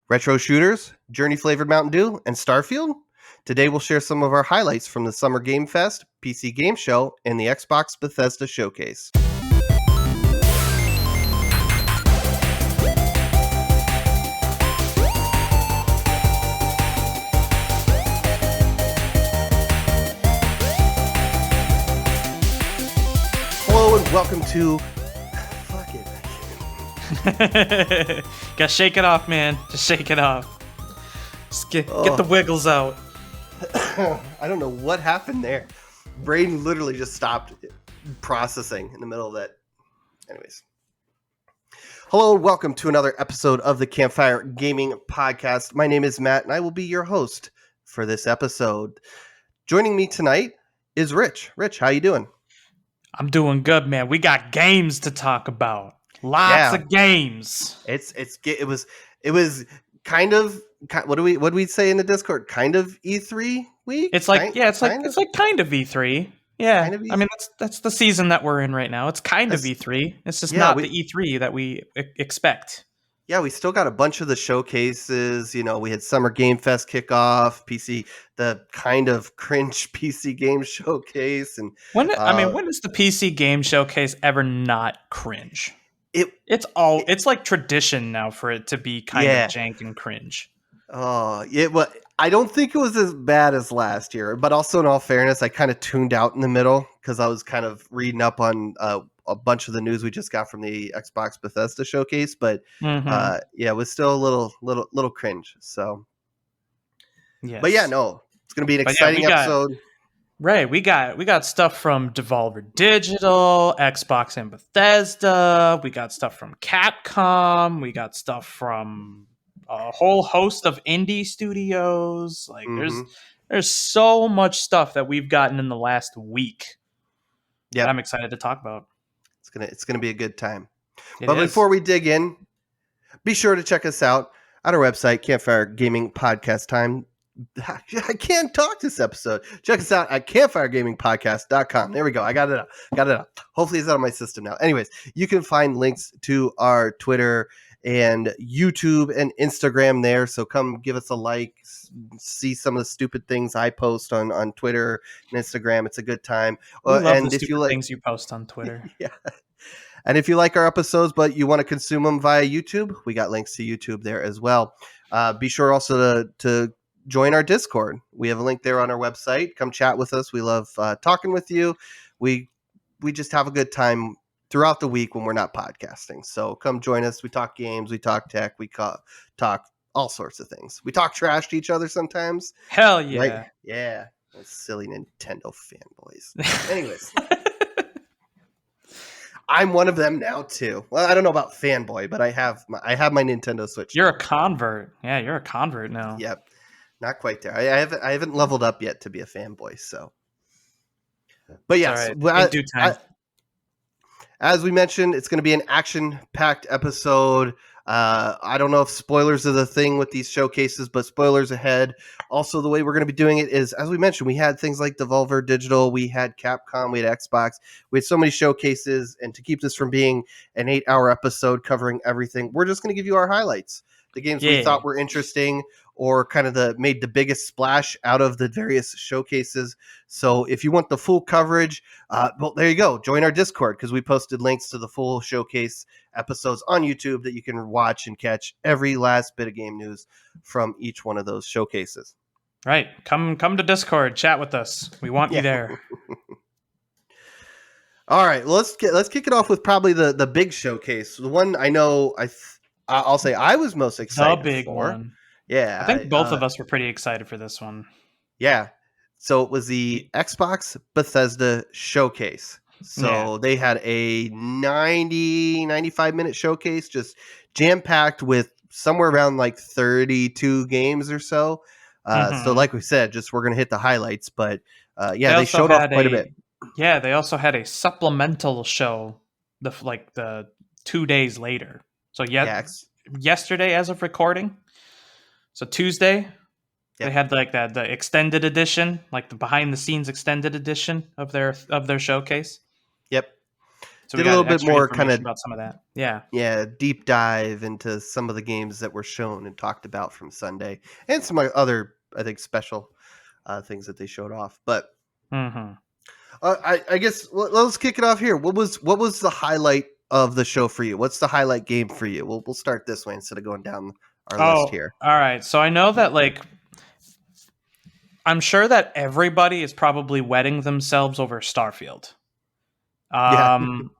retro shooters, journey-flavored Mountain Dew, and Starfield? Today we'll share some of our highlights from the Summer Game Fest, PC Game Show, and the Xbox Bethesda Showcase. Hello and welcome to... Fuck it. Gotta shake it off, man. Just shake it off. Just get the wiggles out. I don't know what happened there. Brain literally just stopped processing in the middle of that. Anyways. Hello and welcome to another episode of the Campfire Gaming Podcast. My name is Matt and I will be your host for this episode. Joining me tonight is Rich. Rich, how you doing? I'm doing good, man. We got games to talk about. Lots of games. It was kind of what do we say in the Discord? Kind of E3 week. It's like kind of E3. Yeah, kind of E3. I mean that's the season that we're in right now. It's kind of E3. It's just not the E3 that we expect. Yeah, we still got a bunch of the showcases. You know, we had Summer Game Fest kickoff, the kind of cringe PC game showcase, and when is the PC game showcase ever not cringe? It's like tradition now for it to be kind of jank and cringe. Oh, well, I don't think it was as bad as last year, but also in all fairness, I kind of tuned out in the middle because I was kind of reading up on a bunch of the news we just got from the Xbox Bethesda showcase. But it was still a little cringe. So, yes. But yeah, no, it's going to be an exciting episode. Right, we got stuff from Devolver Digital, Xbox and Bethesda. We got stuff from Capcom. We got stuff from a whole host of indie studios. Like there's so much stuff that we've gotten in the last week. Yeah, I'm excited to talk about. It's gonna be a good time. Before we dig in, be sure to check us out at our website, Campfire Gaming Podcast Time. I can't talk this episode. Check us out at campfiregamingpodcast.com. There we go. I got it up. Hopefully it's out of my system now. Anyways, you can find links to our Twitter and YouTube and Instagram there. So come give us a like, see some of the stupid things I post on Twitter and Instagram. It's a good time. We love the stupid things you post on Twitter. Yeah. And if you like our episodes, but you want to consume them via YouTube, we got links to YouTube there as well. Be sure also to join our Discord. We have a link there on our website. Come chat with us. We love talking with you. We just have a good time throughout the week when we're not podcasting. So come join us. We talk games. We talk tech. We talk all sorts of things. We talk trash to each other sometimes. Hell yeah. Right? Yeah. Those silly Nintendo fanboys. Anyways. I'm one of them now too. Well, I don't know about fanboy, but I have my Nintendo Switch. You're a convert. Yeah, you're a convert now. Yep. Not quite there. I haven't leveled up yet to be a fanboy. So, but yes, right. In due time. As we mentioned, it's going to be an action-packed episode. I don't know if spoilers are the thing with these showcases, but spoilers ahead. Also, the way we're going to be doing it is, as we mentioned, we had things like Devolver Digital, we had Capcom, we had Xbox, we had so many showcases, and to keep this from being an 8-hour episode covering everything, we're just going to give you our highlights. The games we thought were interesting or kind of made the biggest splash out of the various showcases. So if you want the full coverage, well, there you go. Join our Discord because we posted links to the full showcase episodes on YouTube that you can watch and catch every last bit of game news from each one of those showcases. Right. Come to Discord. Chat with us. We want you there. All right. Well, let's kick it off with probably the big showcase. The one I know I'll say I was most excited for. The big one. Yeah. I think both of us were pretty excited for this one. Yeah. So it was the Xbox Bethesda showcase. So they had a 95 minute showcase, just jam-packed with somewhere around like 32 games or so. So like we said, we're going to hit the highlights, but they showed off quite a bit. Yeah, they also had a supplemental show the 2 days later. So yesterday as of recording. So Tuesday, they had like the extended edition, like the behind the scenes extended edition of their showcase. Yep. So we Did a got little bit extra more kind information of, about some of that. Yeah. yeah, deep dive into some of the games that were shown and talked about from Sunday, and some other, I think, special things that they showed off. But Mm-hmm. I guess let's kick it off here. What was the highlight of the show for you? What's the highlight game for you? We'll start this way instead of going down our list Oh, here. all right. So I know that like I'm sure that everybody is probably wetting themselves over Starfield. Yeah. Um,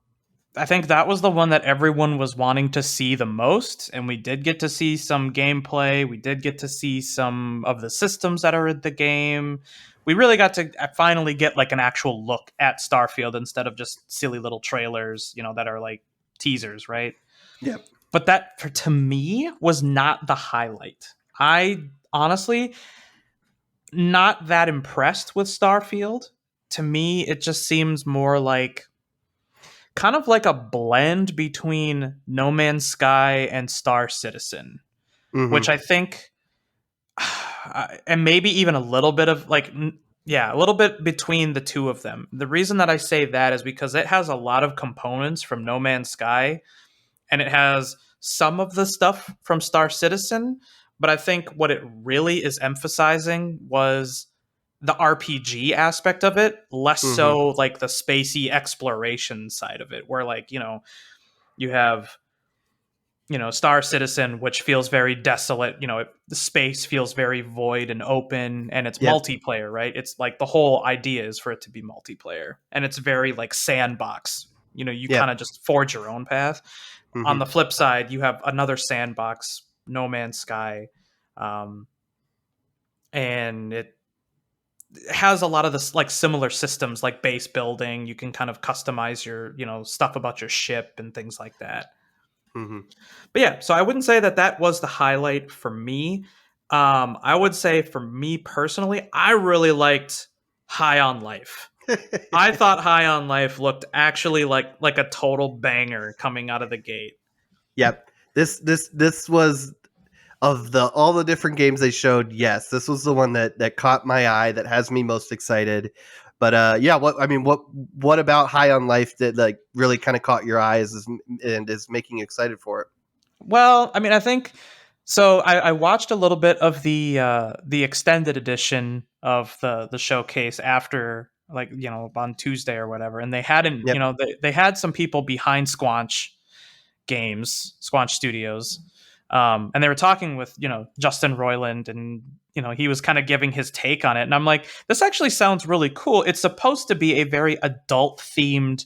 I think that was the one that everyone was wanting to see the most, and we did get to see some gameplay. We did get to see some of the systems that are in the game. We really got to finally get like an actual look at Starfield instead of just silly little trailers, that are like teasers, right? Yep. But that to me was not the highlight. I honestly not that impressed with Starfield. To me, it just seems more like kind of like a blend between No Man's Sky and Star Citizen, Mm-hmm. which I think, and maybe even a little bit of like, yeah, a little bit between the two of them. The reason that I say that is because it has a lot of components from No Man's Sky, and it has some of the stuff from Star Citizen, but I think what it really is emphasizing was the RPG aspect of it, less Mm-hmm. so like the spacey exploration side of it, where like, you have, Star Citizen, which feels very desolate, the space feels very void and open, and it's Yep. multiplayer, right? It's like the whole idea is for it to be multiplayer, and it's very like sandbox. You kind Yep. of just forge your own path. On Mm-hmm. the flip side, you have another sandbox, No Man's Sky, um, and it has a lot of this like similar systems like base building. You can kind of customize your stuff about your ship and things like that. Mm-hmm. But yeah, so I wouldn't say that that was the highlight for me. I would say for me personally, I really liked High on Life. I thought High on Life looked actually like a total banger coming out of the gate. Yep. This was, of all the different games they showed, yes, this was the one that caught my eye, that has me most excited. But yeah, what about High on Life that like really kind of caught your eyes and is making you excited for it? Well, I mean, I think so. I watched a little bit of the extended edition of the showcase after, like, on Tuesday or whatever, and they hadn't, Yep. they had some people behind Squanch Studios, and they were talking with Justin Roiland, and he was kind of giving his take on it, and I'm like, this actually sounds really cool. It's supposed to be a very adult themed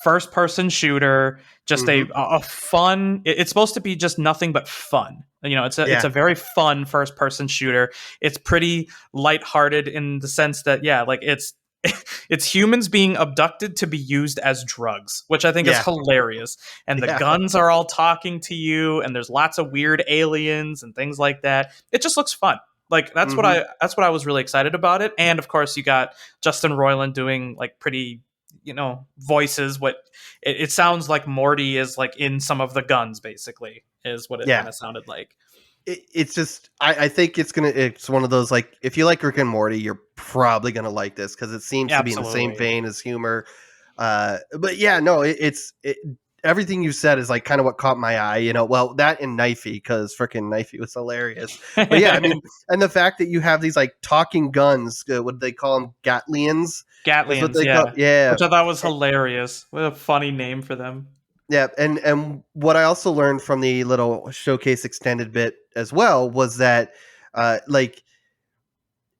first person shooter, just Mm-hmm. a fun, it's supposed to be just nothing but fun. It's a Yeah. very fun first person shooter. It's pretty lighthearted in the sense that, yeah, like it's humans being abducted to be used as drugs, which I think is Yeah. hilarious. And the Yeah. guns are all talking to you, and there's lots of weird aliens and things like that. It just looks fun. Like Mm-hmm. that's what I was really excited about it. And of course, you got Justin Roiland doing like pretty voices. What it sounds like Morty is like in some of the guns, basically, is what it Yeah. kind of sounded like. It's just, I think it's one of those, like, if you like Rick and Morty, you're probably gonna like this because it seems to be in the same Absolutely. vein as humor. But yeah, no, everything you said is like kind of what caught my eye. Well, that and Knifey, because freaking Knifey was hilarious. But yeah, I mean, and the fact that you have these like talking guns, what do they call them? Gatlians is what Gatlians, they call. yeah. Yeah. Which I thought was hilarious. What a funny name for them. Yeah, and what I also learned from the little showcase extended bit as well was that, like,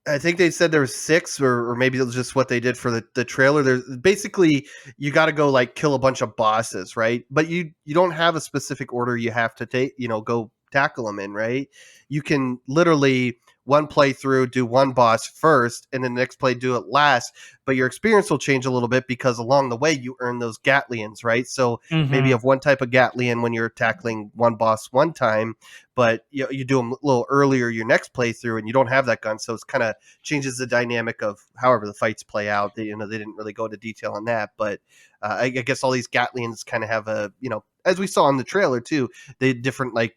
I think they said there was six, or maybe it was just what they did for the trailer. There's basically, you got to go like kill a bunch of bosses, right? But you don't have a specific order you have to take, go tackle them in, right? You can literally one playthrough do one boss first, and then the next play do it last. But your experience will change a little bit because along the way you earn those Gatlians, right? So maybe you Hmm. have one type of Gatlian when you're tackling one boss one time, but you do them a little earlier your next playthrough, and you don't have that gun, so it's kind of changes the dynamic of however the fights play out. They didn't really go into detail on that, but I guess all these Gatlians kind of have a, as we saw in the trailer too, they different, like,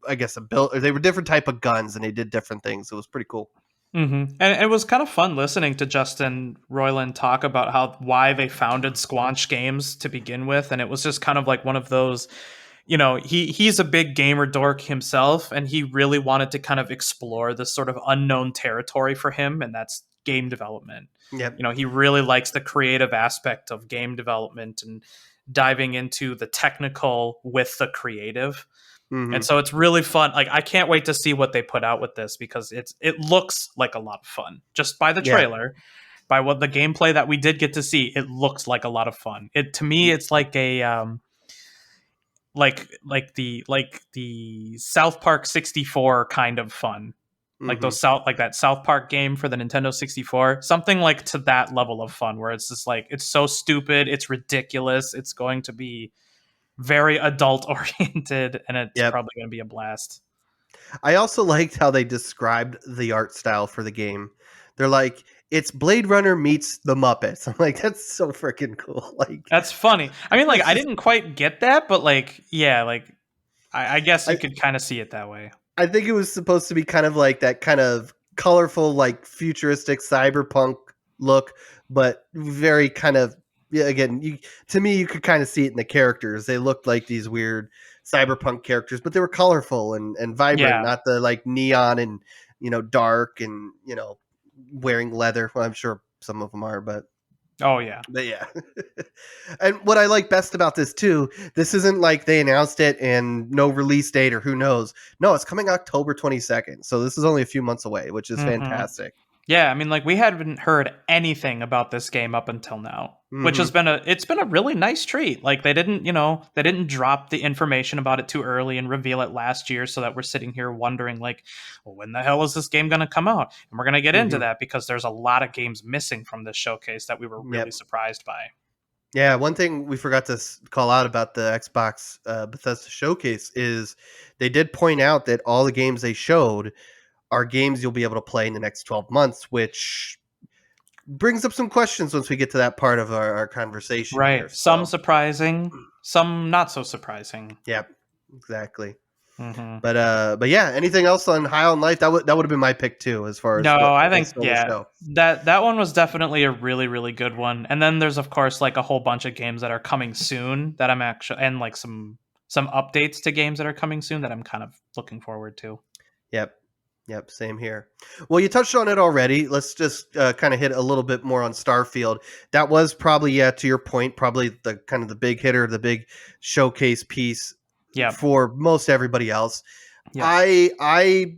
I guess a build, or they were different type of guns and they did different things. It was pretty cool. And it was kind of fun listening to Justin Roiland talk about why they founded Squanch Games to begin with, and it was just kind of like one of those, he's a big gamer dork himself, and he really wanted to kind of explore this sort of unknown territory for him, and that's game development. Yep. He really likes the creative aspect of game development and diving into the technical with the creative. And Hmm. so it's really fun. Like, I can't wait to see what they put out with this, because it looks like a lot of fun just by the Yeah. trailer. By what the gameplay that we did get to see, it looks like a lot of fun. It to me, it's like a like the South Park 64 kind of fun. Like Hmm. that South Park game for the Nintendo 64, something like to that level of fun, where it's just like, it's so stupid, it's ridiculous, it's going to be very adult oriented, and it's Yep. probably going to be a blast. I also liked how they described the art style for the game. They're like, it's Blade Runner meets the Muppets. I'm like, that's so freaking cool. Like, That's funny. I mean, like, it's I just, didn't quite get that, but like, yeah, like, I guess you I, could kind of see it that way. I think it was supposed to be kind of like that kind of colorful, like futuristic cyberpunk look, but very kind of, yeah, again, to me, you could kind of see it in the characters. They looked like these weird cyberpunk characters, but they were colorful and vibrant, Yeah. not the like neon and, dark and, wearing leather. Well, I'm sure some of them are, Oh yeah. but yeah. And what I like best about this too, this isn't like they announced it and no release date or who knows. No, it's coming October 22nd. So this is only a few months away, which is hmm fantastic. Yeah, I mean, like, we hadn't heard anything about this game up until now, which has Hmm. been a really nice treat. Like, they didn't drop the information about it too early and reveal it last year, so that we're sitting here wondering, like, well, when the hell is this game going to come out? And we're going to get into Hmm. that, because there's a lot of games missing from this showcase that we were really Yep. surprised by. Yeah, one thing we forgot to call out about the Xbox Bethesda showcase is they did point out that all the games they showed are games you'll be able to play in the next 12 months, which brings up some questions once we get to that part of our conversation here. Right. Some So, surprising, some not so surprising. yeah, exactly. hmm But yeah, anything else on High on Life? That would have been my pick too, as far as No, I what they think, stole the yeah, show. that one was definitely a really, really good one. And then there's, of course, like, a whole bunch of games that are coming soon that I'm actually, and like some updates to games that are coming soon that I'm kind of looking forward to. Yep, yep, same here. Well, you touched on it already. Let's just kind of hit a little bit more on Starfield. That was probably, yeah, to your point, probably the kind of the big hitter, the big showcase piece Yep. for most everybody else. Yep. I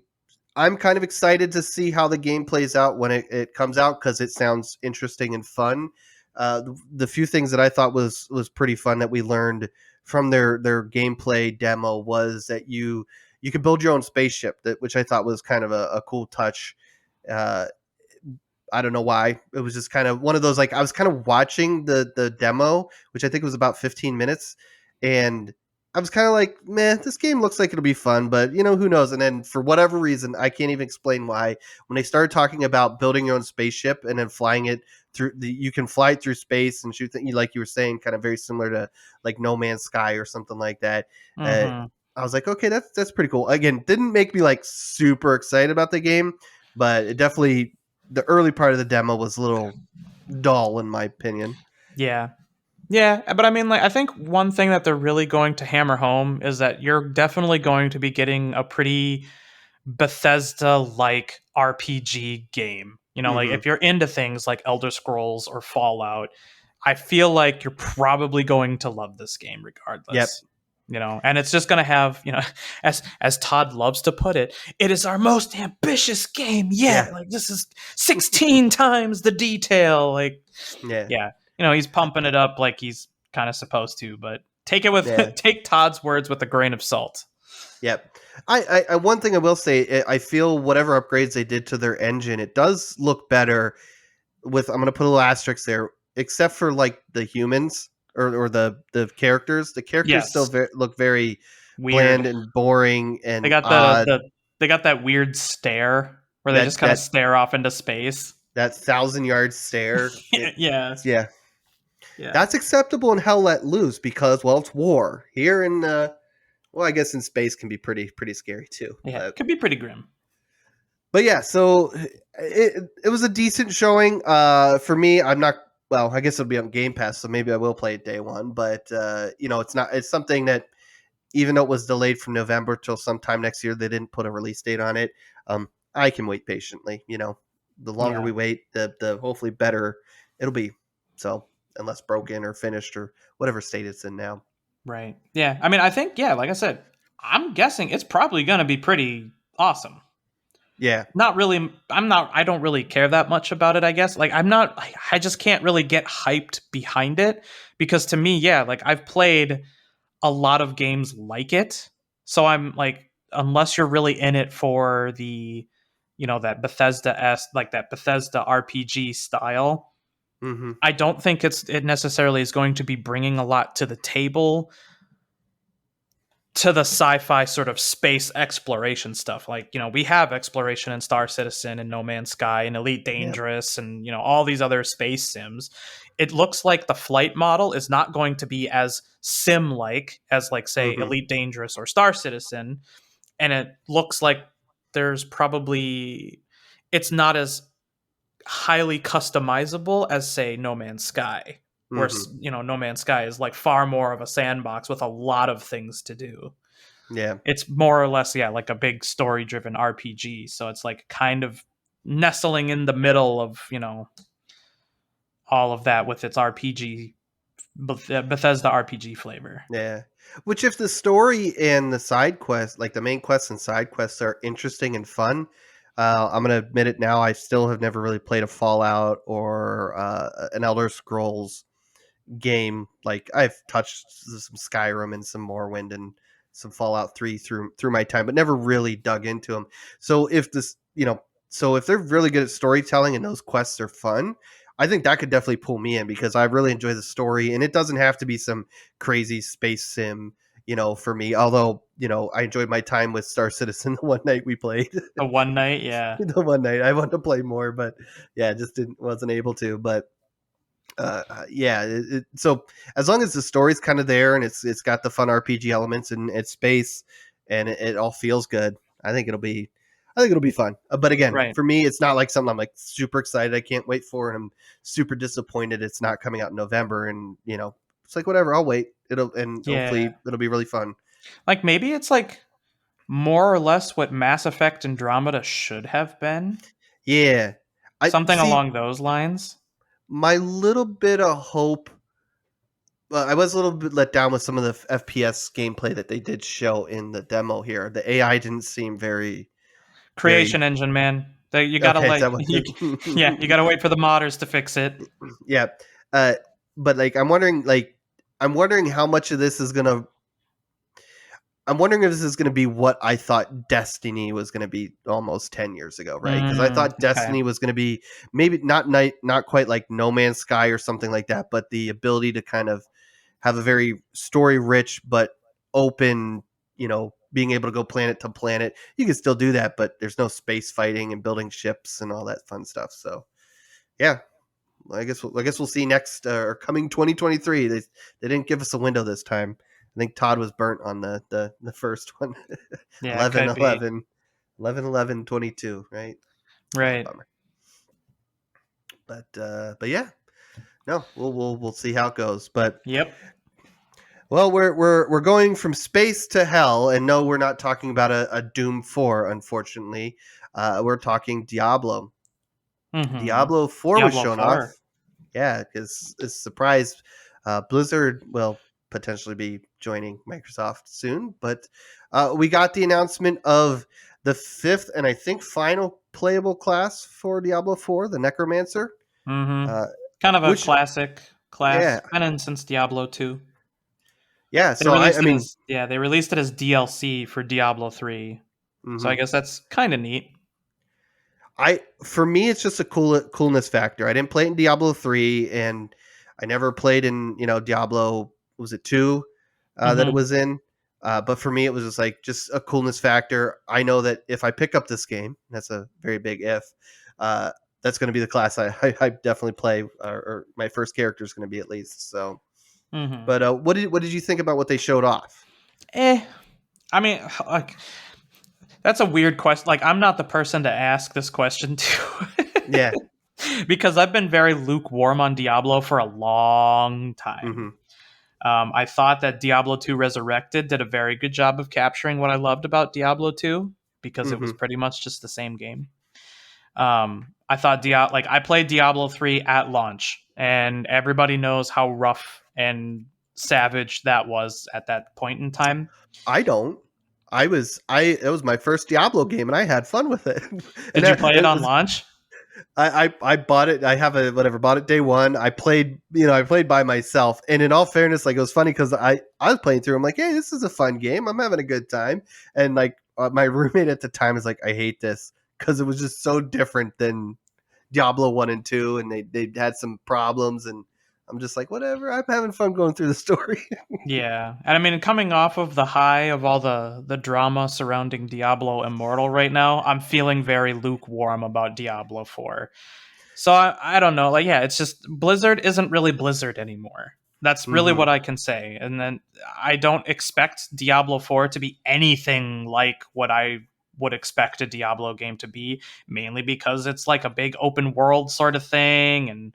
I'm kind of excited to see how the game plays out when it comes out because it sounds interesting and fun. The few things that I thought was pretty fun that we learned from their gameplay demo was that you could build your own spaceship, which I thought was kind of a cool touch. Uh, I don't know why. It was just kind of one of those, like, I was kind of watching the demo, which I think was about 15 minutes, and I was kind of like, man, this game looks like it'll be fun, but who knows? And then for whatever reason, I can't even explain why. When they started talking about building your own spaceship and then flying it through, you can fly it through space and shoot like you were saying, kind of very similar to like No Man's Sky or something like that. Uh, hmm I was like, okay, that's pretty cool. Again, didn't make me like super excited about the game, but it definitely, the early part of the demo was a little dull in my opinion. Yeah. Yeah, but I mean, like, I think one thing that they're really going to hammer home is that you're definitely going to be getting a pretty Bethesda like RPG game. Like, Hmm. if you're into things like Elder Scrolls or Fallout, I feel like you're probably going to love this game Yep. regardless. And it's just going to have, as Todd loves to put it, it is our most ambitious game Yeah. yet. Like, this is 16 times the detail. Like, Yeah. yeah, he's pumping it up like he's kind of supposed to, but take it with Yeah. take Todd's words with a grain of salt. Yep. I one thing I will say, I feel whatever upgrades they did to their engine, it does look better with, I'm gonna put a little asterisk there, except for like the humans or the characters. The characters still Yes. look very Weird. bland and boring They and got odd. they got that weird stare where they just That kind of that stare off into space. that 1,000 yard stare. Yeah. Yeah, Yeah. that's acceptable in Hell Let Loose because, well, it's war here in well, I guess in space can be pretty scary too. Yeah. But Could be pretty grim. but yeah, so it was a decent showing. For me, I'm not. Well, I guess it'll be on Game Pass, so maybe I will play it day one. But it's not. It's something that even though it was delayed from November till sometime next year, they didn't put a release date on it. I can wait patiently. The longer Yeah, we wait, the hopefully better it'll be. So unless broken or finished or whatever state it's in now. right. Yeah, I mean, I think yeah, like I said, I'm guessing it's probably gonna be pretty awesome. Yeah. Not really. I'm not. I don't really care that much about it. I guess. Like I'm not. I just can't really get hyped behind it because to me, yeah, like I've played a lot of games like it. So I'm like, unless you're really in it for the, that Bethesda s like that Bethesda RPG style, Mm-hmm. I don't think it necessarily is going to be bringing a lot to the table to the sci-fi sort of space exploration stuff. Like, we have exploration in Star Citizen and No Man's Sky and Elite Yeah. Dangerous and, all these other space sims. It looks like the flight model is not going to be as sim-like as, like, say, Mm-hmm. Elite Dangerous or Star Citizen. And it looks like there's probably it's not as highly customizable as, say, No Man's Sky, where, Mm-hmm. No Man's Sky is like far more of a sandbox with a lot of things to do. Yeah. It's more or less, yeah, like a big story driven RPG. So it's like kind of nestling in the middle of, all of that with its RPG, Bethesda RPG flavor. Yeah. Which if the story and the side quest, like the main quests and side quests are interesting and fun, I'm gonna admit it now, I still have never really played a Fallout or an Elder Scrolls game. Like I've touched some Skyrim and some Morrowind and some Fallout 3 through my time, but never really dug into them. So if they're really good at storytelling and those quests are fun, I think that could definitely pull me in because I really enjoy the story and it doesn't have to be some crazy space sim, for me. Although, I enjoyed my time with Star Citizen the one night we played. A one night, yeah. The one night I wanted to play more, but yeah, just didn't wasn't able to. But yeah, so as long as the story's kind of there and it's got the fun RPG elements and it's space and it all feels good, I think it'll be fun. But again, Right. for me, it's not like something I'm like super excited. I can't wait for, and I'm super disappointed it's not coming out in November. And it's like whatever, I'll wait. And Yeah. hopefully it'll be really fun. Like maybe it's like more or less what Mass Effect Andromeda should have been. Yeah, I Something see. along those lines. My little bit of hope. Well, I was a little bit let down with some of the FPS gameplay that they did show in the demo here. The AI didn't seem very, very Creation engine, man. You gotta okay. Is like, that what yeah, you it? gotta wait for the modders to fix it. Yeah, uh, but like I'm wondering how much of this is gonna. I'm wondering if this is going to be what I thought Destiny was going to be almost 10 years ago, right? Because I thought Okay. Destiny was going to be maybe not quite like No Man's Sky or something like that, but the ability to kind of have a very story rich but open, being able to go planet to planet. You can still do that, but there's no space fighting and building ships and all that fun stuff. So yeah, I guess we'll see next or coming 2023. They didn't give us a window this time. I think Todd was burnt on the first one. Yeah, it 11 could be. 11 11 11 22, right? Ah, Right. bummer. But yeah, no, we'll see how it goes. But Yep. well, we're going from space to hell, and no, we're not talking about a Doom 4, unfortunately. We're talking Diablo. Mm-hmm. Diablo 4 was Diablo shown 4. off. Yeah, because it's surprised Blizzard will potentially be joining Microsoft soon. But we got the announcement of the fifth and I think final playable class for Diablo 4, the Necromancer. Mm-hmm. Uh, Kind of a which, classic class. yeah, Been in since Diablo 2. yeah. They So I released it mean, as they released it as DLC for Diablo 3. So I mhm. guess that's kind of neat. For me it's just a coolness factor. I didn't play it in Diablo 3 and I never played in, Diablo was it 2 that it Mm-hmm. was in. But for me it was just a coolness factor. I know that if I pick up this game, that's a very big if, uh, that's going to be the class I definitely play or my first character is going to be at least. So, Mm-hmm. but what did you think about what they showed off? Eh. I mean, like That's a weird question. Like, I'm not the person to ask this question to. Yeah. Because I've been very lukewarm on Diablo for a long time. Mm-hmm. I thought that Diablo 2 Resurrected did a very good job of capturing what I loved about Diablo 2 because it was Mm-hmm. pretty much just the same game. I thought I played Diablo 3 at launch, and everybody knows how rough and savage that was at that point in time. I don't. It was my first Diablo game, and I had fun with it. And Did you play it it on was launch? I bought it. I have a whatever. Bought it day one. I played. I played by myself. And in all fairness, like it was funny because I was playing through. I'm like, hey, this is a fun game. I'm having a good time. And like my roommate at the time is like, I hate this because it was just so different than Diablo 1 and 2, and they had some problems, and I'm just like, whatever. I'm having fun going through the story. Yeah, and I mean, coming off of the high of all the drama surrounding Diablo Immortal right now, I'm feeling very lukewarm about Diablo 4. So I don't know. Like, yeah, it's just Blizzard isn't really Blizzard anymore. That's really Mm-hmm. what I can say. And then I don't expect Diablo 4 to be anything like what I would expect a Diablo game to be, mainly because it's like a big open world sort of thing. And,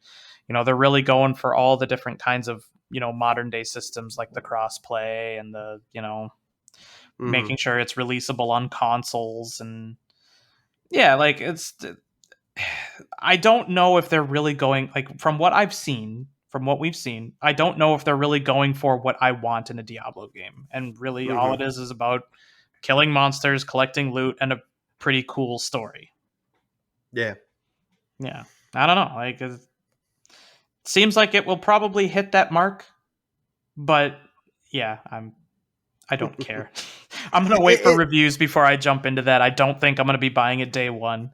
they're really going for all the different kinds of, modern day systems like the crossplay and the, Mm-hmm. making sure it's releasable on consoles. And yeah, like I don't know if they're really going like from what we've seen, I don't know if they're really going for what I want in a Diablo game. And really all Mm-hmm. it is about killing monsters, collecting loot, and a pretty cool story. Yeah. Yeah. I don't know. Like it seems like it will probably hit that mark, but yeah, I don't care. I'm going to wait for it, reviews before I jump into that. I don't think I'm going to be buying it day 1.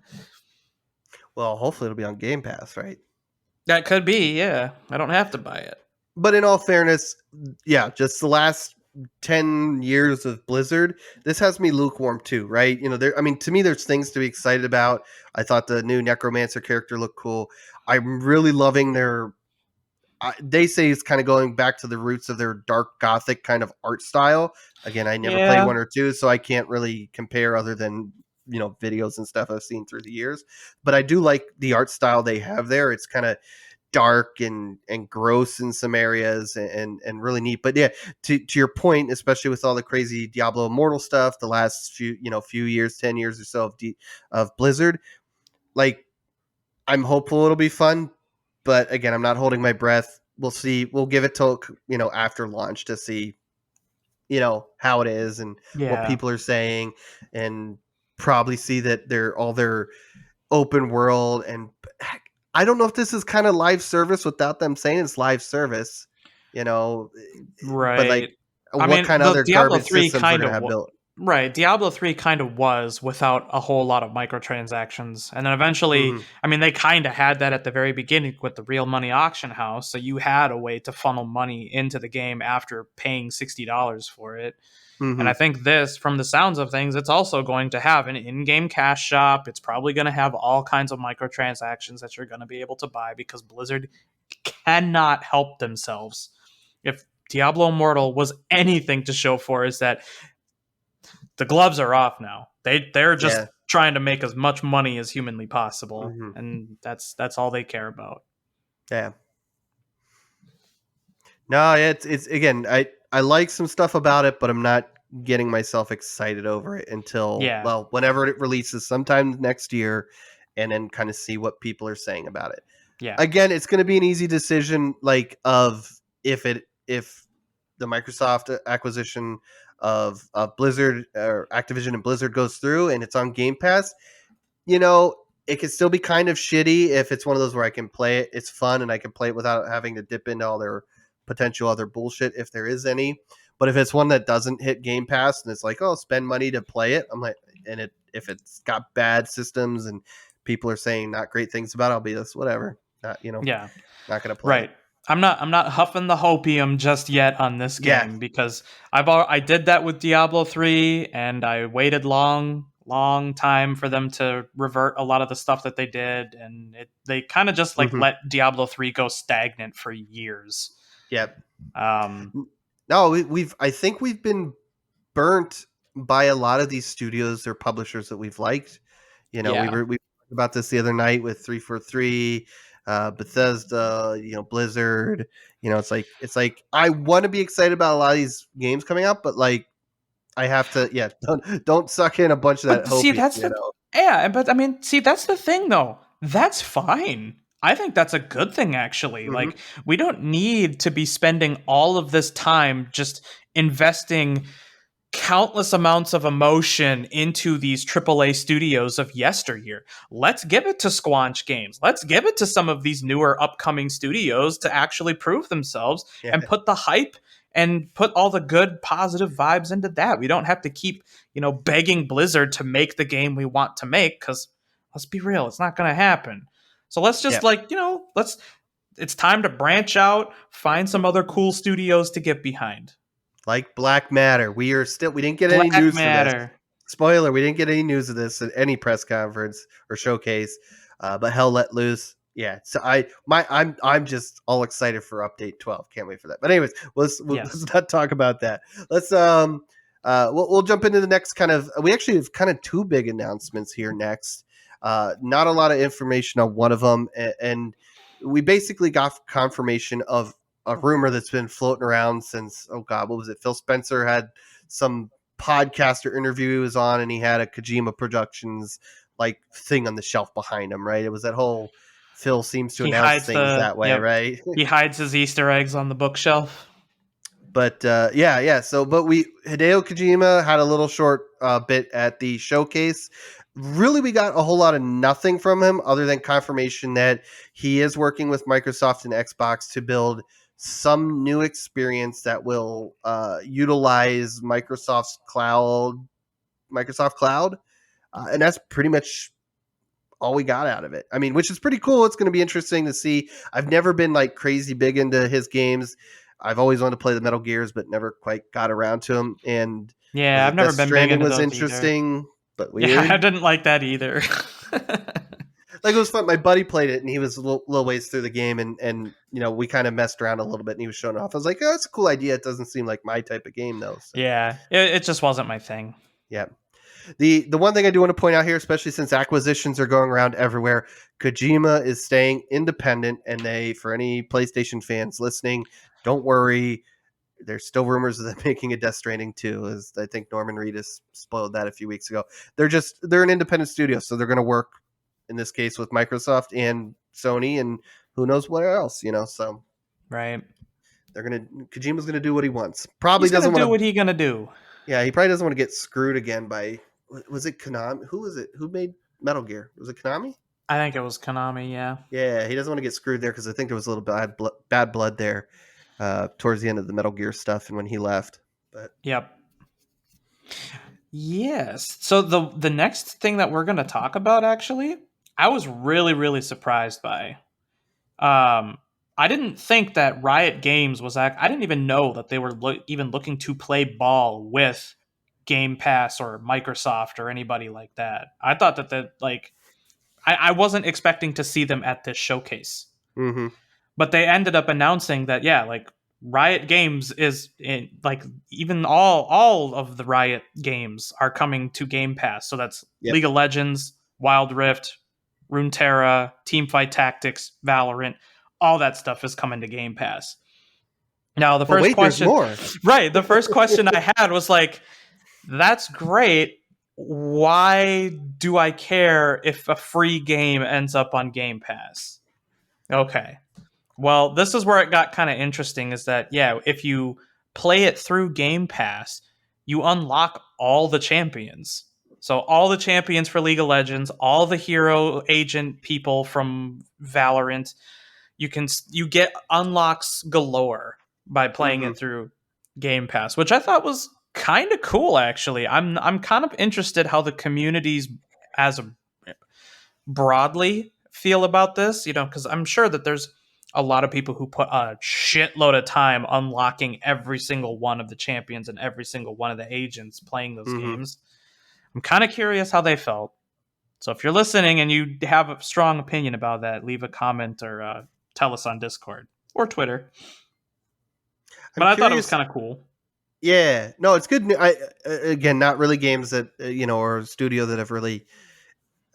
well, hopefully it'll be on Game Pass, right? That could be, yeah. I don't have to buy it. But in all fairness, yeah, just the last 10 years of Blizzard, this has me lukewarm too, right? I mean, to me, there's things to be excited about. I thought the new Necromancer character looked cool. I'm really loving they say it's kind of going back to the roots of their dark gothic kind of art style. Again, I never played Yeah. 1 or 2, so I can't really compare other than, videos and stuff I've seen through the years. But I do like the art style they have there. It's kind of dark and gross in some areas and really neat. But yeah, to your point, especially with all the crazy Diablo Immortal stuff, the last few years, 10 years or so of Blizzard, like I'm hopeful it'll be fun, but again, I'm not holding my breath. We'll see. We'll give it till after launch to see how it is and what Yeah. people are saying, and probably see that their open world. And heck, I don't know if this is kind of live service without them saying it's live service, you know, but like Right. I what mean, kind of the other Diablo garbage 3 systems they're kind gonna of have built. right. Diablo 3 kind of was without a whole lot of microtransactions. And then eventually, Mm-hmm. I mean, they kind of had that at the very beginning with the real money auction house. So you had a way to funnel money into the game after paying $60 for it. And I Mm-hmm. think this, from the sounds of things, it's also going to have an in game cash shop. It's probably going to have all kinds of microtransactions that you're going to be able to buy because Blizzard cannot help themselves. If Diablo Immortal was anything to show for, is that the gloves are off now. They're just Yeah. trying to make as much money as humanly possible, Mm-hmm. and that's all they care about. Yeah. No, it's again, I like some stuff about it, but I'm not getting myself excited over it until, Yeah, well, whenever it releases sometime next year, and then kind of see what people are saying about it. yeah, Again, it's going to be an easy decision, like of if the Microsoft acquisition of Blizzard or Activision and Blizzard goes through and it's on Game Pass, you know, it can still be kind of shitty if it's one of those where I can play it. It's fun and I can play it without having to dip into all their potential other bullshit if there is any. But if it's one that doesn't hit Game Pass and it's like, oh, spend money to play it, I'm like, and if it's got bad systems and people are saying not great things about it, I'll be this whatever. Not yeah. not gonna play it. Right. I'm not huffing the hopium just yet on this Yeah. game because I did that with Diablo 3 and I waited long time for them to revert a lot of the stuff that they did, and they kind of just like Mm-hmm. let Diablo 3 go stagnant for years. Yep. Um No, we've I think we've been burnt by a lot of these studios or publishers that we've liked. Yeah. We talked about this the other night with 343, Bethesda, Blizzard. It's like I want to be excited about a lot of these games coming out, but like I have to, yeah, don't suck in a bunch of that But see, hope. that's the yeah, but I mean, see, that's the thing though. That's fine. I think that's a good thing actually. Hmm. Like we don't need to be spending all of this time just investing countless amounts of emotion into these AAA studios of yesteryear. Let's give it to Squanch Games. Let's give it to some of these newer upcoming studios to actually prove themselves Yeah, and put the hype and put all the good positive vibes into that. We don't have to keep, begging Blizzard to make the game we want to make cuz let's be real, it's not going to happen. So let's yeah. just let's it's time to branch out, find some other cool studios to get behind. Like Black Matter, we didn't get any Black news for this. Matter. Spoiler: we didn't get any news of this at any press conference or showcase. But Hell Let Loose, yeah. So I'm just all excited for update 12. Can't wait for that. But anyways, Yes. let's not talk about that. We'll jump into the next kind of. We actually have kind of two big announcements here next. Not a lot of information on one of them, and we basically got confirmation of a rumor that's been floating around since, oh god, what was it? Phil Spencer had some podcaster interview he was on, and he had a Kojima Productions like thing on the shelf behind him, right? It was that whole Phil seems to He announce hides things that way, yep. right? He hides his Easter eggs on the bookshelf. But yeah. So, but Hideo Kojima had a little short bit at the showcase. Really, we got a whole lot of nothing from him other than confirmation that he is working with Microsoft and Xbox to build some new experience that will utilize Microsoft Cloud, and that's pretty much all we got out of it. I mean, which is pretty cool. It's going to be interesting to see. I've never been like crazy big into his games. I've always wanted to play the Metal Gears, but never quite got around to them. And Yeah, was I've it never Death been big Stranding into was those either. interesting, but Yeah, I weird. didn't like that either. Like it was fun. My buddy played it, and he was a little ways through the game, and we kind of messed around a little bit, and he was showing off. I was like, oh, it's a cool idea. It doesn't seem like my type of game though. So Yeah, it just wasn't my thing. yeah. The one thing I do want to point out here, especially since acquisitions are going around everywhere, Kojima is staying independent, and for any PlayStation fans listening, don't worry. There's still rumors of them making a Death Stranding 2, as I think Norman Reedus spoiled that a few weeks ago. They're an independent studio, so they're going to work in this case with Microsoft and Sony, and who knows what else, So Right. Kojima's gonna do what he wants. Probably He's gonna doesn't want do to. what he gonna do. Yeah, he probably doesn't want to get screwed again by. Was it Konami? Who was it? Who made Metal Gear? Was it Konami? I think it was Konami. Yeah. Yeah, he doesn't want to get screwed there because I think there was a little bad blood there towards the end of the Metal Gear stuff and when he left. But Yep. Yes. So the next thing that we're gonna talk about, actually, I was really surprised by. Um, I didn't think that Riot Games was. I didn't even know that they were even looking to play ball with Game Pass or Microsoft or anybody like that. I thought that I wasn't expecting to see them at this showcase, mm-hmm. but they ended up announcing that Riot Games is in, even all of the Riot games are coming to Game Pass. So that's Yep. League of Legends, Wild Rift, Runeterra, Teamfight Tactics, Valorant, all that stuff is coming to Game Pass. Now the first question, there's more. right? The first question I had was like, "That's great. Why do I care if a free game ends up on Game Pass?" Okay. Well, this is where it got kind of interesting is that, if you play it through Game Pass, you unlock all the champions. So, all the champions for League of Legends, all the hero agent people from Valorant, you get unlocks galore by playing Mm-hmm. it through Game Pass, which I thought was kind of cool actually. I'm kind of interested how the communities as a broadly feel about this, because I'm sure that there's a lot of people who put a shitload of time unlocking every single one of the champions and every single one of the agents playing those Mm-hmm. games. I'm kind of curious how they felt. So if you're listening and you have a strong opinion about that, leave a comment or tell us on Discord or Twitter. I'm But I thought it was curious. kind of cool. Yeah, no, it's good. Again, not really games that or a studio that have really,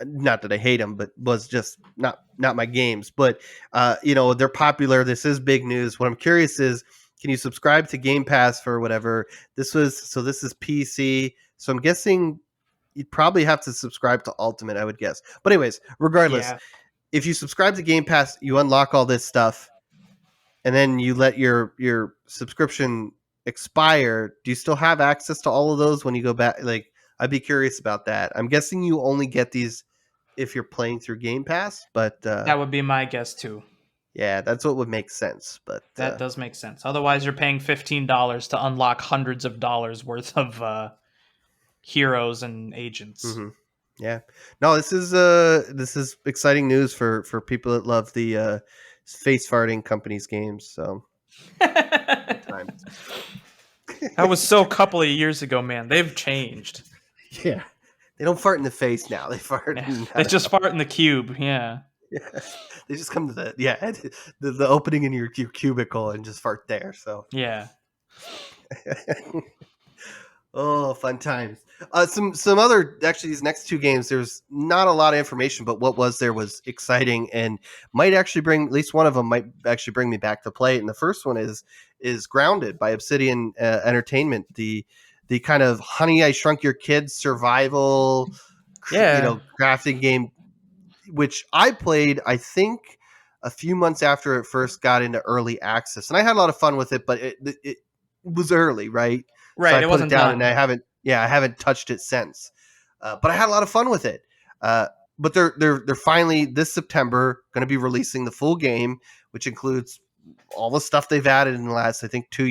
not that I hate them, but was just not my games. But they're popular. This is big news. What I'm curious is, can you subscribe to Game Pass for whatever this is PC. So I'm guessing you'd probably have to subscribe to Ultimate, I would guess. But anyways, regardless, Yeah, if you subscribe to Game Pass, you unlock all this stuff, and then you let your subscription expire. Do you still have access to all of those when you go back? Like, I'd be curious about that. I'm guessing you only get these if you're playing through Game Pass, but that would be my guess too. yeah, that's what would make sense. But That does make sense. Otherwise, you're paying $15 to unlock hundreds of dollars worth of heroes and agents. mhm. Yeah, no, this is exciting news for people that love the face farting companies games. So good That times. was so a couple of years ago, man. They've changed. Yeah, they don't fart in the face now. They fart Yeah. in, I They don't just fart in the cube. Yeah. Yeah. They just come to the opening in your cubicle and just fart there. So Yeah. oh, fun times. Some other, actually, these next two games, there's not a lot of information, but what was there was exciting and might actually bring, at least one of them might actually bring me back to play it. And the first one is Grounded by Obsidian Entertainment, the kind of Honey I Shrunk Your Kids survival, Yeah. crafting game, which I played, I think, a few months after it first got into early access, and I had a lot of fun with it. But it was early, right? So Right. I It put it wasn't down, and done. I haven't touched it since. But I had a lot of fun with it. But they're finally this September going to be releasing the full game, which includes all the stuff they've added in the last, I think, 2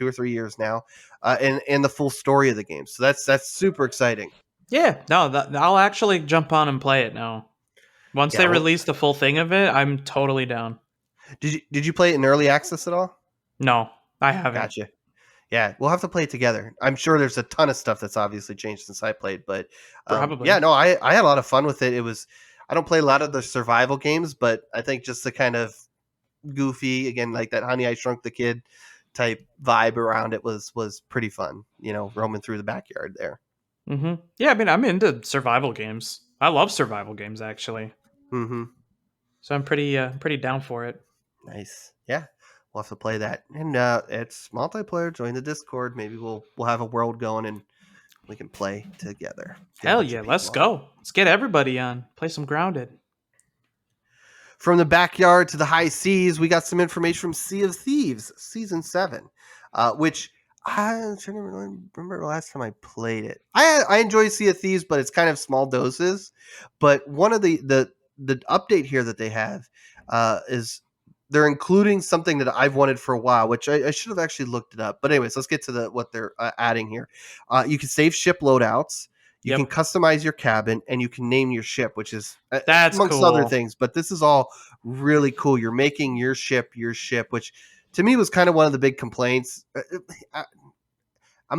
or 3 years now, and the full story of the game. So that's super exciting. Yeah. No, I'll actually jump on and play it now. Once Yeah. they Well, release the full thing of it, I'm totally down. did you play it in early access at all? No, I haven't. Gotcha. Yeah, we'll have to play it together. I'm sure there's a ton of stuff that's obviously changed since I played, but yeah, Probably. no, I had a lot of fun with it. I don't play a lot of the survival games, but I think just the kind of goofy, again, like that Honey I Shrunk the Kid type vibe around it was pretty fun. Roaming through the backyard there. Yeah, I mean, I'm into survival games. I love survival games actually, Mm-hmm. so I'm pretty down for it. Nice. Yeah, we'll have to play that, and it's multiplayer. Join the Discord. Maybe we'll have a world going and we can play together. Get a Hell bunch yeah, of let's people on. go. Let's get everybody on. Play some Grounded. From the backyard to the high seas, we got some information from Sea of Thieves Season 7, which I'm trying to remember the last time I played it. I enjoy Sea of Thieves, but it's kind of small doses. But one of the update here that they have is they're including something that I've wanted for a while, which I should have actually looked it up. But anyways, let's get to what they're adding here. You can save ship loadouts. You can Yep, customize your cabin, and you can name your ship, which is that's amongst other cool. things. But this is all really cool. You're making your ship, which to me was kind of one of the big complaints. I'm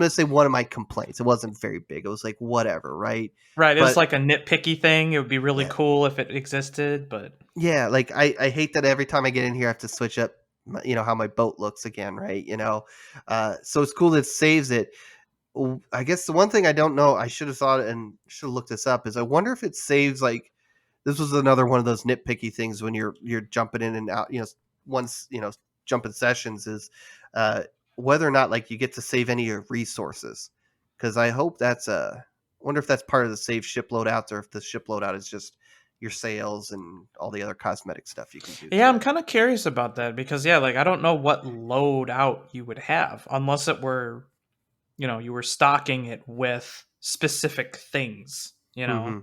going to say one of my complaints. It wasn't very big. It was like whatever, right? Right, it's But like a nitpicky thing. It would be really yeah, cool if it existed, but yeah. Like I hate that every time I get in here, I have to switch up, how my boat looks again, right? So it's cool that it saves it. I guess the one thing I don't know, I should have thought and should have looked this up, is I wonder if it saves, like, this was another one of those nitpicky things when you're jumping in and out, once, jumping sessions, is whether or not, like, you get to save any of your resources. Because I hope wonder if that's part of the save ship loadouts, or if the ship loadout is just your sails and all the other cosmetic stuff you can do yeah, to I'm it. kind of curious about that because yeah, like I don't know what loadout you would have unless it were, you were stocking it with specific things, Hmm.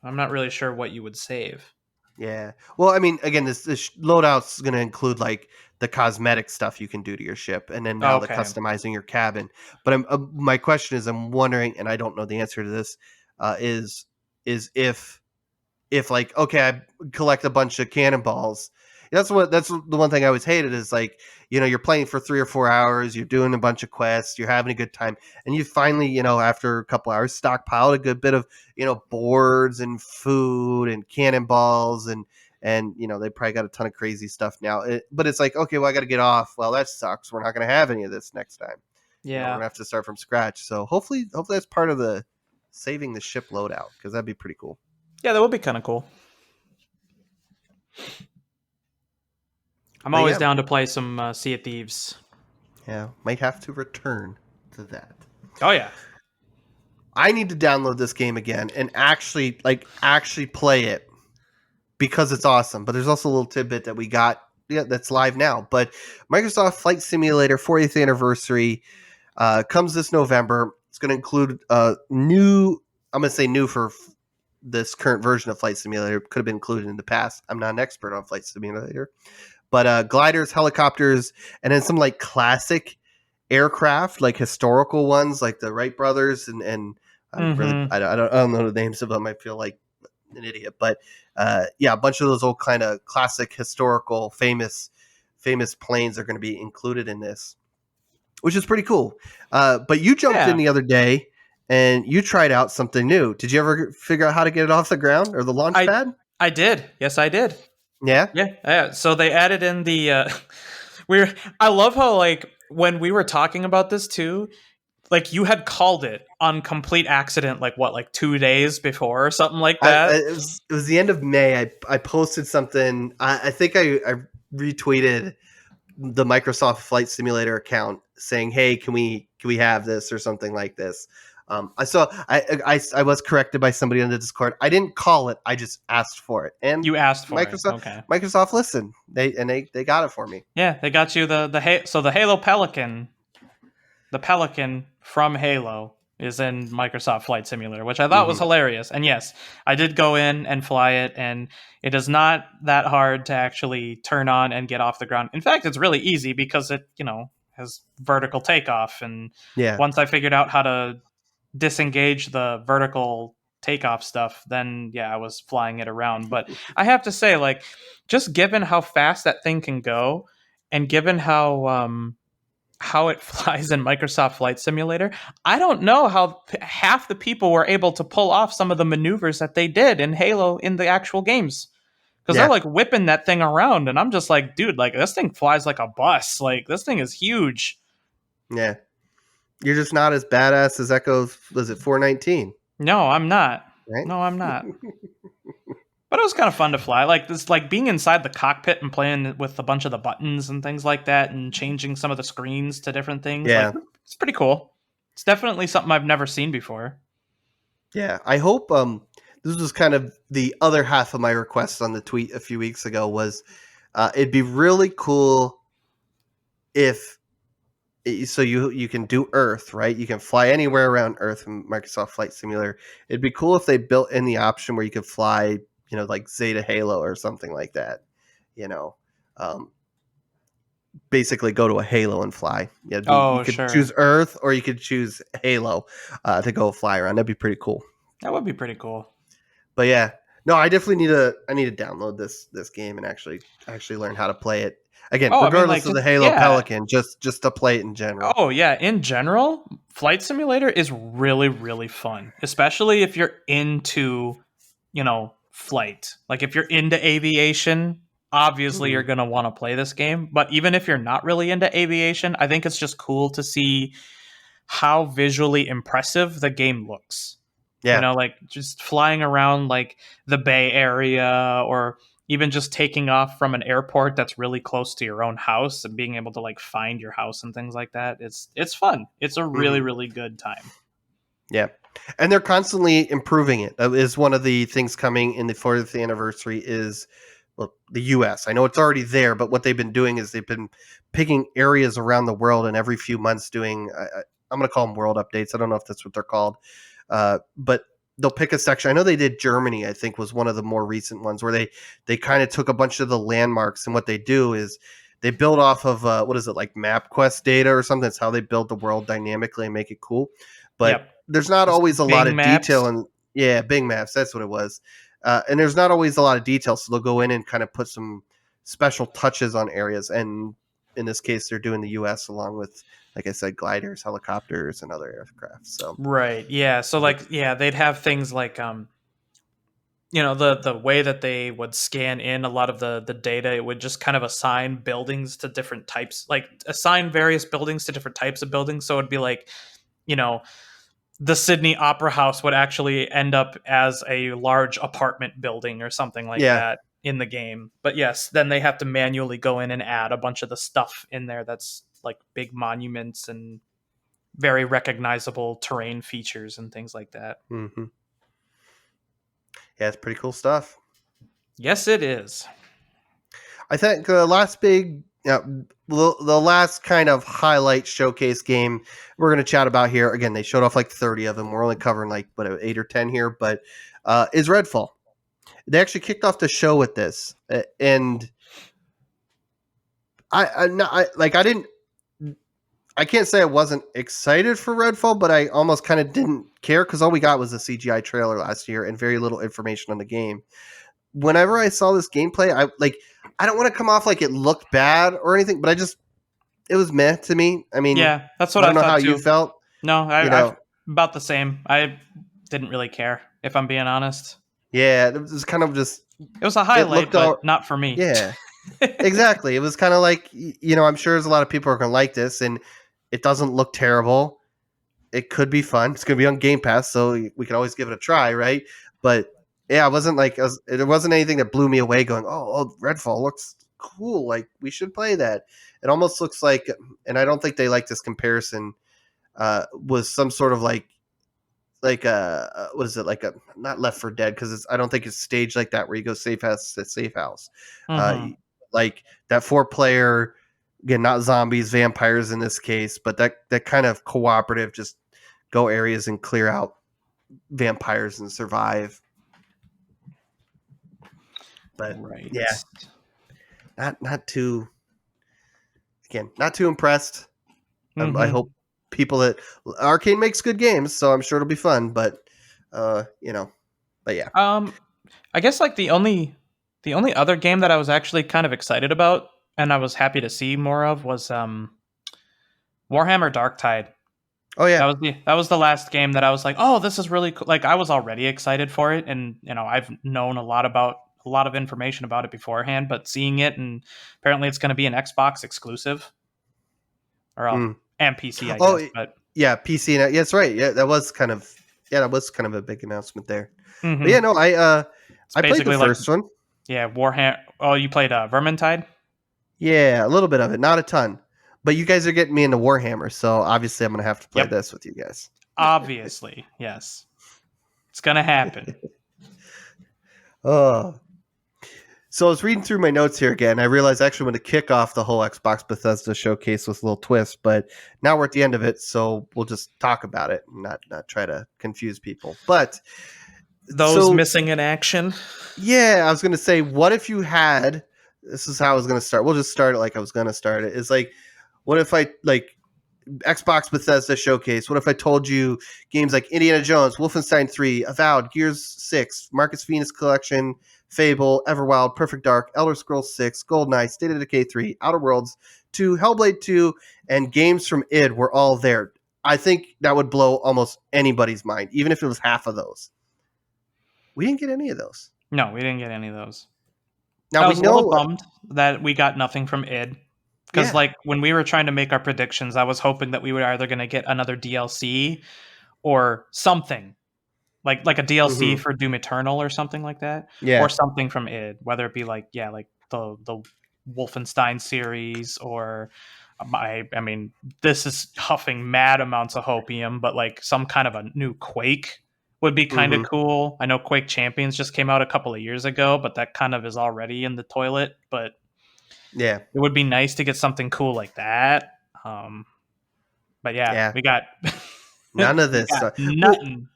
I'm not really sure what you would save. Yeah. Well, I mean, again, this loadout's going to include, like, the cosmetic stuff you can do to your ship, and then now the Okay. customizing your cabin. But my question is, I'm wondering, and I don't know the answer to this, is if, like, okay, I collect a bunch of cannonballs. That's the one thing I always hated, is, like, you're playing for 3 or 4 hours, you're doing a bunch of quests, you're having a good time, and you finally, after a couple hours, stockpiled a good bit of, boards and food and cannonballs, and they probably got a ton of crazy stuff now. But it's like, okay, well, I got to get off. Well, that sucks. We're not going to have any of this next time. You know, we're Yeah. gonna have to start from scratch. So hopefully that's part of the saving the ship loadout, because that'd be pretty cool. Yeah, that would be kind of cool. I'm But always yeah, down to play some Sea of Thieves. yeah, might have to return to that. Oh yeah. I need to download this game again and actually play it, because it's awesome. But there's also a little tidbit that we got, that's live now. But Microsoft Flight Simulator 40th anniversary comes this November. It's going to include new. I'm going to say new for this current version of Flight Simulator. Could have been included in the past. I'm not an expert on Flight Simulator, but gliders, helicopters, and then some like classic aircraft, like historical ones, like the Wright brothers, and Mm-hmm. I don't know the names of them. I feel like an idiot, but yeah, a bunch of those old kind of classic, historical, famous planes are going to be included in this, which is pretty cool. But you jumped in Yeah. the other day and you tried out something new. Did you ever figure out how to get it off the ground or the launch I pad? I did. Yes, I did. Yeah. Yeah. Yeah. So they added in the we're I love how like when we were talking about this too, like you had called it on complete accident like what, like 2 days before or something like that. It was the end of May. I posted something. I think I retweeted the Microsoft Flight Simulator account saying, "Hey, can we have this or something like this?" I was corrected by somebody on the Discord. I didn't call it. I just asked for it, and You asked for it. Microsoft Okay. Microsoft listened. They got it for me. Yeah, they got you so the Halo Pelican, the Pelican from Halo is in Microsoft Flight Simulator, which I thought was Hmm. hilarious. And yes, I did go in and fly it, and it is not that hard to actually turn on and get off the ground. In fact, it's really easy because it, has vertical takeoff. And Yeah, once I figured out how to disengage the vertical takeoff stuff, then yeah, I was flying it around. But I have to say, like, just given how fast that thing can go, and given how it flies in Microsoft Flight Simulator, I don't know how half the people were able to pull off some of the maneuvers that they did in Halo in the actual games. Because they're yeah, like whipping that thing around, and I'm just like, dude, like this thing flies like a bus. Like this thing is huge. yeah. You're just not as badass as Echo. Was it 419? No, I'm not. Right? No, I'm not. But it was kind of fun to fly. Like this, like being inside the cockpit and playing with a bunch of the buttons and things like that, and changing some of the screens to different things. Like Yeah, it's pretty cool. It's definitely something I've never seen before. yeah. I hope this was kind of the other half of my request on the tweet a few weeks ago was it'd be really cool if so you can do Earth, right? You can fly anywhere around Earth in Microsoft Flight Simulator. It'd be cool if they built in the option where you could fly, like Zeta Halo or something like that. You know, um, basically go to a Halo and fly. Yeah, you Oh, could sure. choose Earth or you could choose Halo to go fly around. That'd be pretty cool. That would be pretty cool. But yeah, no, I definitely need to download this game and actually learn how to play it. Again, Oh, I mean, like, regardless of just, the Halo yeah. Pelican, just to play it in general. Oh, yeah. In general, Flight Simulator is really, really fun, especially if you're into, flight. Like, if you're into aviation, obviously Hmm. you're going to want to play this game. But even if you're not really into aviation, I think it's just cool to see how visually impressive the game looks. Yeah. Like just flying around like the Bay Area, or even just taking off from an airport that's really close to your own house and being able to like find your house and things like that. It's fun. It's a really, Hmm. really good time. Yeah. And they're constantly improving it. That is one of the things coming in the 40th anniversary is, well, the US. I know it's already there, but what they've been doing is they've been picking areas around the world and every few months doing, I'm going to call them world updates. I don't know if that's what they're called. But they'll pick a section. I know they did Germany, I think was one of the more recent ones where they kind of took a bunch of the landmarks, and what they do is they build off of what is it, like MapQuest data or something. That's how they build the world dynamically and make it cool. But Yep. there's not Just always a lot Bing of detail, Maps. and yeah, Bing Maps, that's what it was. And there's not always a lot of detail, so they'll go in and kind of put some special touches on areas. And in this case, they're doing the U.S. along with, like I said, gliders, helicopters, and other aircraft. So Right. Yeah. So like, yeah, they'd have things like the way that they would scan in a lot of the data, it would just kind of assign buildings to different types, like assign various buildings to different types of buildings. So it'd be like, you know, the Sydney Opera House would actually end up as a large apartment building or something like Yeah. that in the game. But yes, then they have to manually go in and add a bunch of the stuff in there that's like big monuments and very recognizable terrain features and things like that. Mm-hmm. Yeah, it's pretty cool stuff. Yes, it is. I think the last big, the last kind of highlight showcase game we're going to chat about here. Again, they showed off like 30 of them. We're only covering like 8 or 10 here, but is Redfall. They actually kicked off the show with this, and I can't say I wasn't excited for Redfall, but I almost kind of didn't care because all we got was a CGI trailer last year and very little information on the game. Whenever I saw this gameplay, I don't want to come off like it looked bad or anything, but it was meh to me. I mean, Yeah, that's what I I don't know thought how too. you felt. No, You I've know, about the same. I didn't really care, if I'm being honest. yeah, it was kind of just It was a it highlight, looked but all not for me. yeah, exactly. It was kind of like I'm sure there's a lot of people are going to like this, and it doesn't look terrible. It could be fun. It's going to be on Game Pass, so we can always give it a try, right? But yeah, it wasn't anything that blew me away. Going, oh, Redfall looks cool. Like we should play that. It almost looks like, and I don't think they like this comparison. Was some sort of like what is it, like a not Left for Dead, because I don't think it's staged like that where you go safe house to safe house. Mm-hmm. Like that 4-player, again, not zombies, vampires in this case, but that kind of cooperative, just go areas and clear out vampires and survive. But Right. yeah, not too impressed. Mm-hmm. I hope people that Arcane makes good games, so I'm sure it'll be fun. But but yeah. I guess like the only other game that I was actually kind of excited about and I was happy to see more of was Warhammer Darktide. Oh yeah. That was the last game that I was like, oh, this is really cool. Like I was already excited for it, and I've known a lot of information about it beforehand, but seeing it, and apparently it's going to be an Xbox exclusive, or and PC, I Oh guess. But yeah, PC. Yeah, that's right. Yeah, that was kind of a big announcement there. But yeah, mm-hmm. no, It's I played the basically like, first one. yeah, Warhammer. Oh, you played Vermintide? Yeah, a little bit of it, not a ton. But you guys are getting me into Warhammer, so obviously I'm gonna have to play Yep, this with you guys. obviously, yes, it's gonna happen. Oh. So I was reading through my notes here again. I realized I actually want to kick off the whole Xbox Bethesda showcase with a little twist, but now we're at the end of it, so we'll just talk about it and not try to confuse people. But Those missing in action. yeah, I was going to say, what if you had, this is how I was going to start. We'll just start it like I was going to start it. It's like, what if I, like, Xbox Bethesda showcase, what if I told you games like Indiana Jones, Wolfenstein 3, Avowed, Gears 6, Marcus Venus Collection, Fable, Everwild, Perfect Dark, Elder Scrolls 6, GoldenEye, State of Decay 3, Outer Worlds 2, Hellblade 2, and games from id were all there. I think that would blow almost anybody's mind, even if it was half of those. We didn't get any of those. No, we didn't get any of those. Now I we was a little know, bummed that we got nothing from id. Because, yeah. like, when we were trying to make our predictions, I was hoping that we were either going to get another DLC or something. Like a DLC for Doom Eternal or something like that. Yeah. Or something from id. Whether it be, like, yeah, like the Wolfenstein series or... I mean, this is huffing mad amounts of hopium, but, like, some kind of a new Quake would be kind of cool. I know Quake Champions just came out a couple of years ago, but that kind of is already in the toilet. But Yeah. it would be nice to get something cool like that. But yeah, we got none of this stuff. Nothing.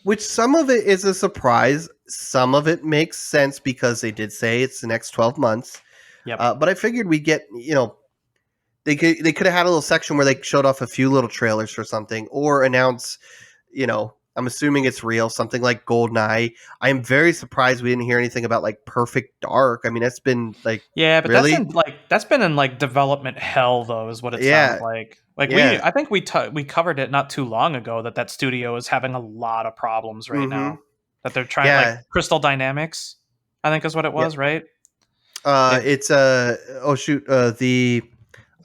Which some of it is a surprise. Some of it makes sense because they did say it's the next 12 months. Yep. But I figured we'd get, they could have had a little section where they showed off a few little trailers for something or announce, I'm assuming it's real, something like GoldenEye. I am very surprised we didn't hear anything about like Perfect Dark. I mean, that's been like, yeah, but really? that's been in like development hell though, is what it sounds like. Like I think we covered it not too long ago that studio is having a lot of problems right now. that they're trying, like Yeah. Crystal Dynamics, I think is what it Yep. was, right? It's oh shoot, the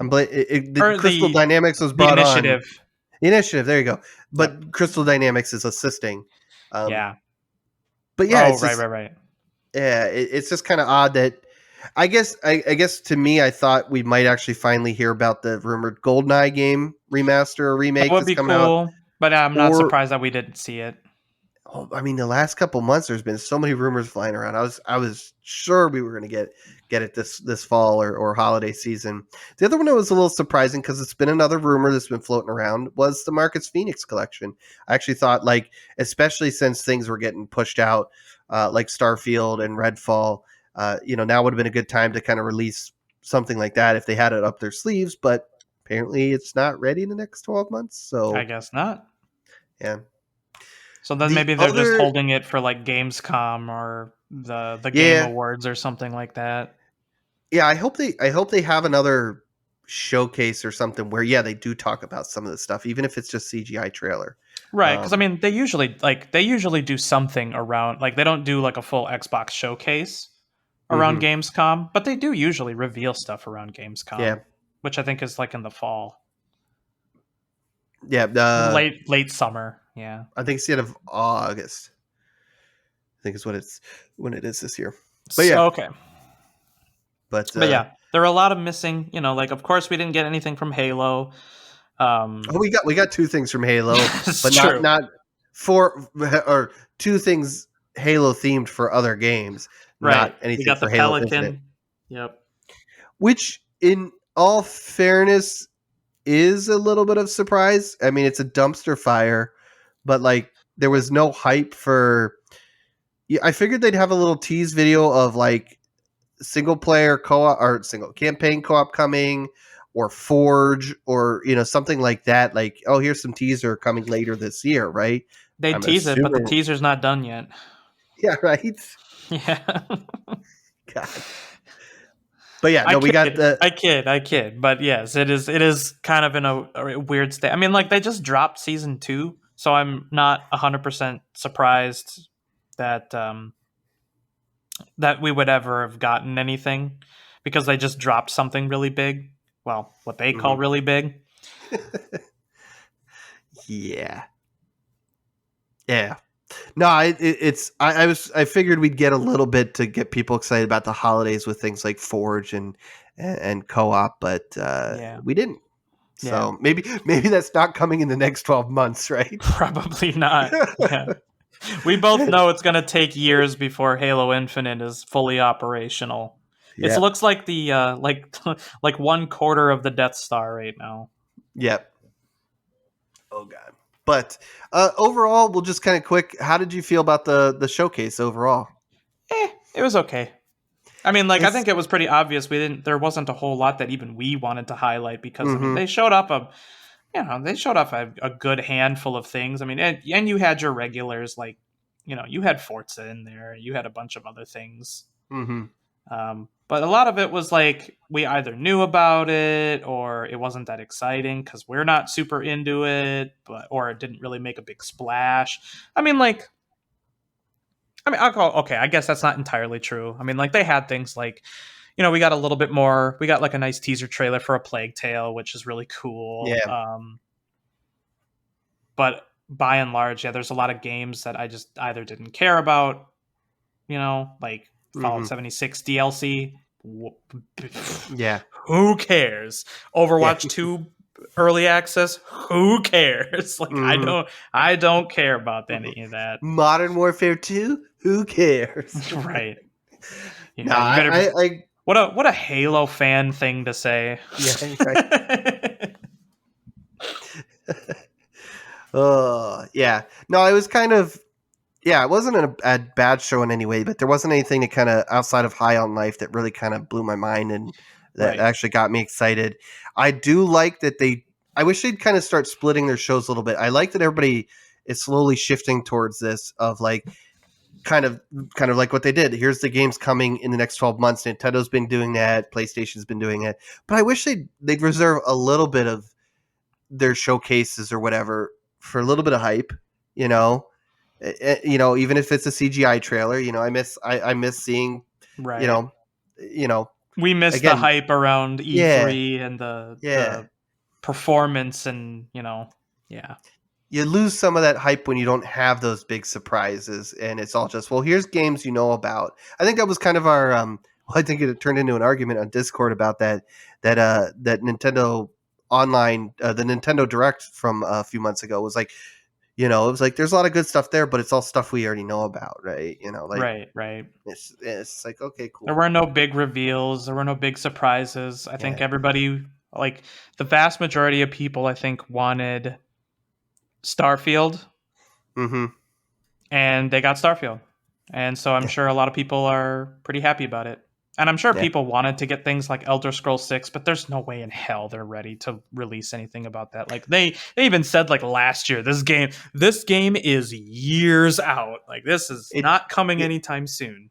Or Crystal the Dynamics was brought on. initiative. The initiative, there you go. Yep. But Crystal Dynamics is assisting. Um, Yeah. but yeah, Oh, it's right, just right, right. it's just kind of odd that I guess to me, I thought we might actually finally hear about the rumored GoldenEye game remaster or That remake would that's be coming out. cool, but I'm not Or surprised that we didn't see it. I mean, the last couple months, there's been so many rumors flying around. I was sure we were going to get it this fall or holiday season. The other one that was a little surprising because it's been another rumor that's been floating around was the Marcus Phoenix collection. I actually thought, like, especially since things were getting pushed out, like Starfield and Redfall, now would have been a good time to kind of release something like that if they had it up their sleeves. But apparently, it's not ready in the next 12 months. I So guess not. yeah. So then The maybe they're just other holding it for like Gamescom or the Game Yeah. Awards or something like that. Yeah, I hope they have another showcase or something where they do talk about some of the stuff, even if it's just CGI trailer. Right, because I Um, mean, they usually do something around, like they don't do like a full Xbox showcase around mhm. Gamescom, but they do usually reveal stuff around Yeah, Gamescom, which I think is like in the fall, yeah. late summer. Yeah. I think it's the end of August. I think is when it is this year. But So yeah, okay, but but yeah, there are a lot of missing. Like of course we didn't get anything from Halo. we got two things from Halo, It's but not true. not four or two things Halo themed for other games, Right. not We anything got the for Halo Infinite. Pelican. Yep. Which, in all fairness, is a little bit of surprise. I mean, it's a dumpster fire, but like there was no hype for. Yeah, I figured they'd have a little tease video of like single player co-op or single campaign co-op coming, or Forge, or something like that. Like, oh, here's some teaser coming later this year, right? They I'm tease it, but the assuming. teaser's not done yet. Yeah, right. Yeah. God. But yeah, I no, we got kid, the. I kid. But yes, it is. It is kind of in a weird state. I mean, like they just dropped season 2, so I'm not 100% surprised that that we would ever have gotten anything because they just dropped something really big. Well, what they call Mhm. really big. Yeah. Yeah. No, I figured we'd get a little bit to get people excited about the holidays with things like Forge and co-op, but Yeah, we didn't. yeah, So maybe that's not coming in the next 12 months, right? probably not. Yeah, we both know it's gonna take years before Halo Infinite is fully operational. It Yep. looks like the like 1/4 of the Death Star right now. Yep. Oh god. But overall, we'll just kind of quick. How did you feel about the showcase overall? It was okay. I mean, like I It's think it was pretty obvious. We didn't. There wasn't a whole lot that even we wanted to highlight because I mean mm-hmm, they showed up they showed off a good handful of things. I mean, and you had your regulars like you had Forza in there. You had a bunch of other things. mm-hmm. But a lot of it was like we either knew about it or it wasn't that exciting because we're not super into it, or it didn't really make a big splash. I mean, like I'll call okay. I guess that's not entirely true. I mean, like they had things like, we got a little bit more. We got like a nice teaser trailer for a Plague Tale, which is really cool. Yeah. But by and large, yeah, there's a lot of games that I just either didn't care about. Like Fallout Mm-hmm. 76 DLC. Yeah. Who cares? Yeah. Overwatch 2 early access. Who cares? Like Mm-hmm. I don't care about any of that. Modern Warfare 2? Who cares? Right. No, Yeah, you better. I What a Halo fan thing to say. yeah, right. Yeah. No, it was kind of it wasn't a bad show in any way, but there wasn't anything that kind of outside of High on Life that really kind of blew my mind and that Right. actually got me excited. I do like that I wish they'd kind of start splitting their shows a little bit. I like that everybody is slowly shifting towards this of like kind of like what they did. Here's the games coming in the next 12 months. Nintendo's been doing that, PlayStation's been doing it. But I wish they'd reserve a little bit of their showcases or whatever for a little bit of hype, you know. Even if it's a CGI trailer, I miss seeing, you Right. know, you know, We missed the again, hype around yeah, E3 and the yeah. performance and, yeah. You lose some of that hype when you don't have those big surprises, and it's all just, well, here's games you know about. I think that was kind of our I think it turned into an argument on Discord about that Nintendo online, the Nintendo Direct from a few months ago was like, it was like there's a lot of good stuff there, but it's all stuff we already know about, right? Like Right, right. it's like, okay, There cool. were no big reveals. There were no big surprises. I think Yeah. everybody, like the vast majority of people, I think wanted Starfield, Mm-hmm. and they got Starfield. And so I'm Yeah. sure a lot of people are pretty happy about it. And I'm sure Yeah. people wanted to get things like Elder Scrolls 6, but there's no way in hell they're ready to release anything about that. Like they even said like last year, this game is years out. Like this is It not coming it anytime soon.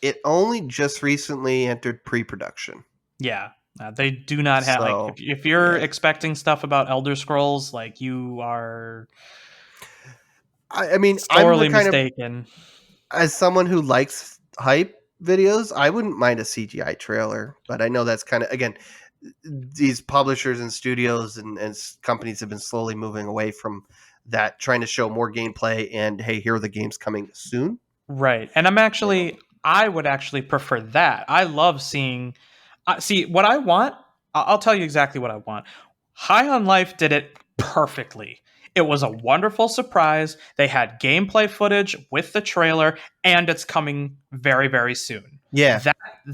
it only just recently entered pre-production. Yeah. They do not have like So, if you're yeah. expecting stuff about Elder Scrolls, like you are I mean, I'm the sorely kind of, mistaken. as someone who likes hype videos, I wouldn't mind a CGI trailer, but I know that's kind of, again, these publishers and studios and companies have been slowly moving away from that, trying to show more gameplay and, hey, here are the games coming soon. Right. And I would actually prefer that. I love seeing, see, what I want, I'll tell you exactly what I want. High on Life did it perfectly. It was a wonderful surprise. They had gameplay footage with the trailer, and it's coming very, very soon. Yeah.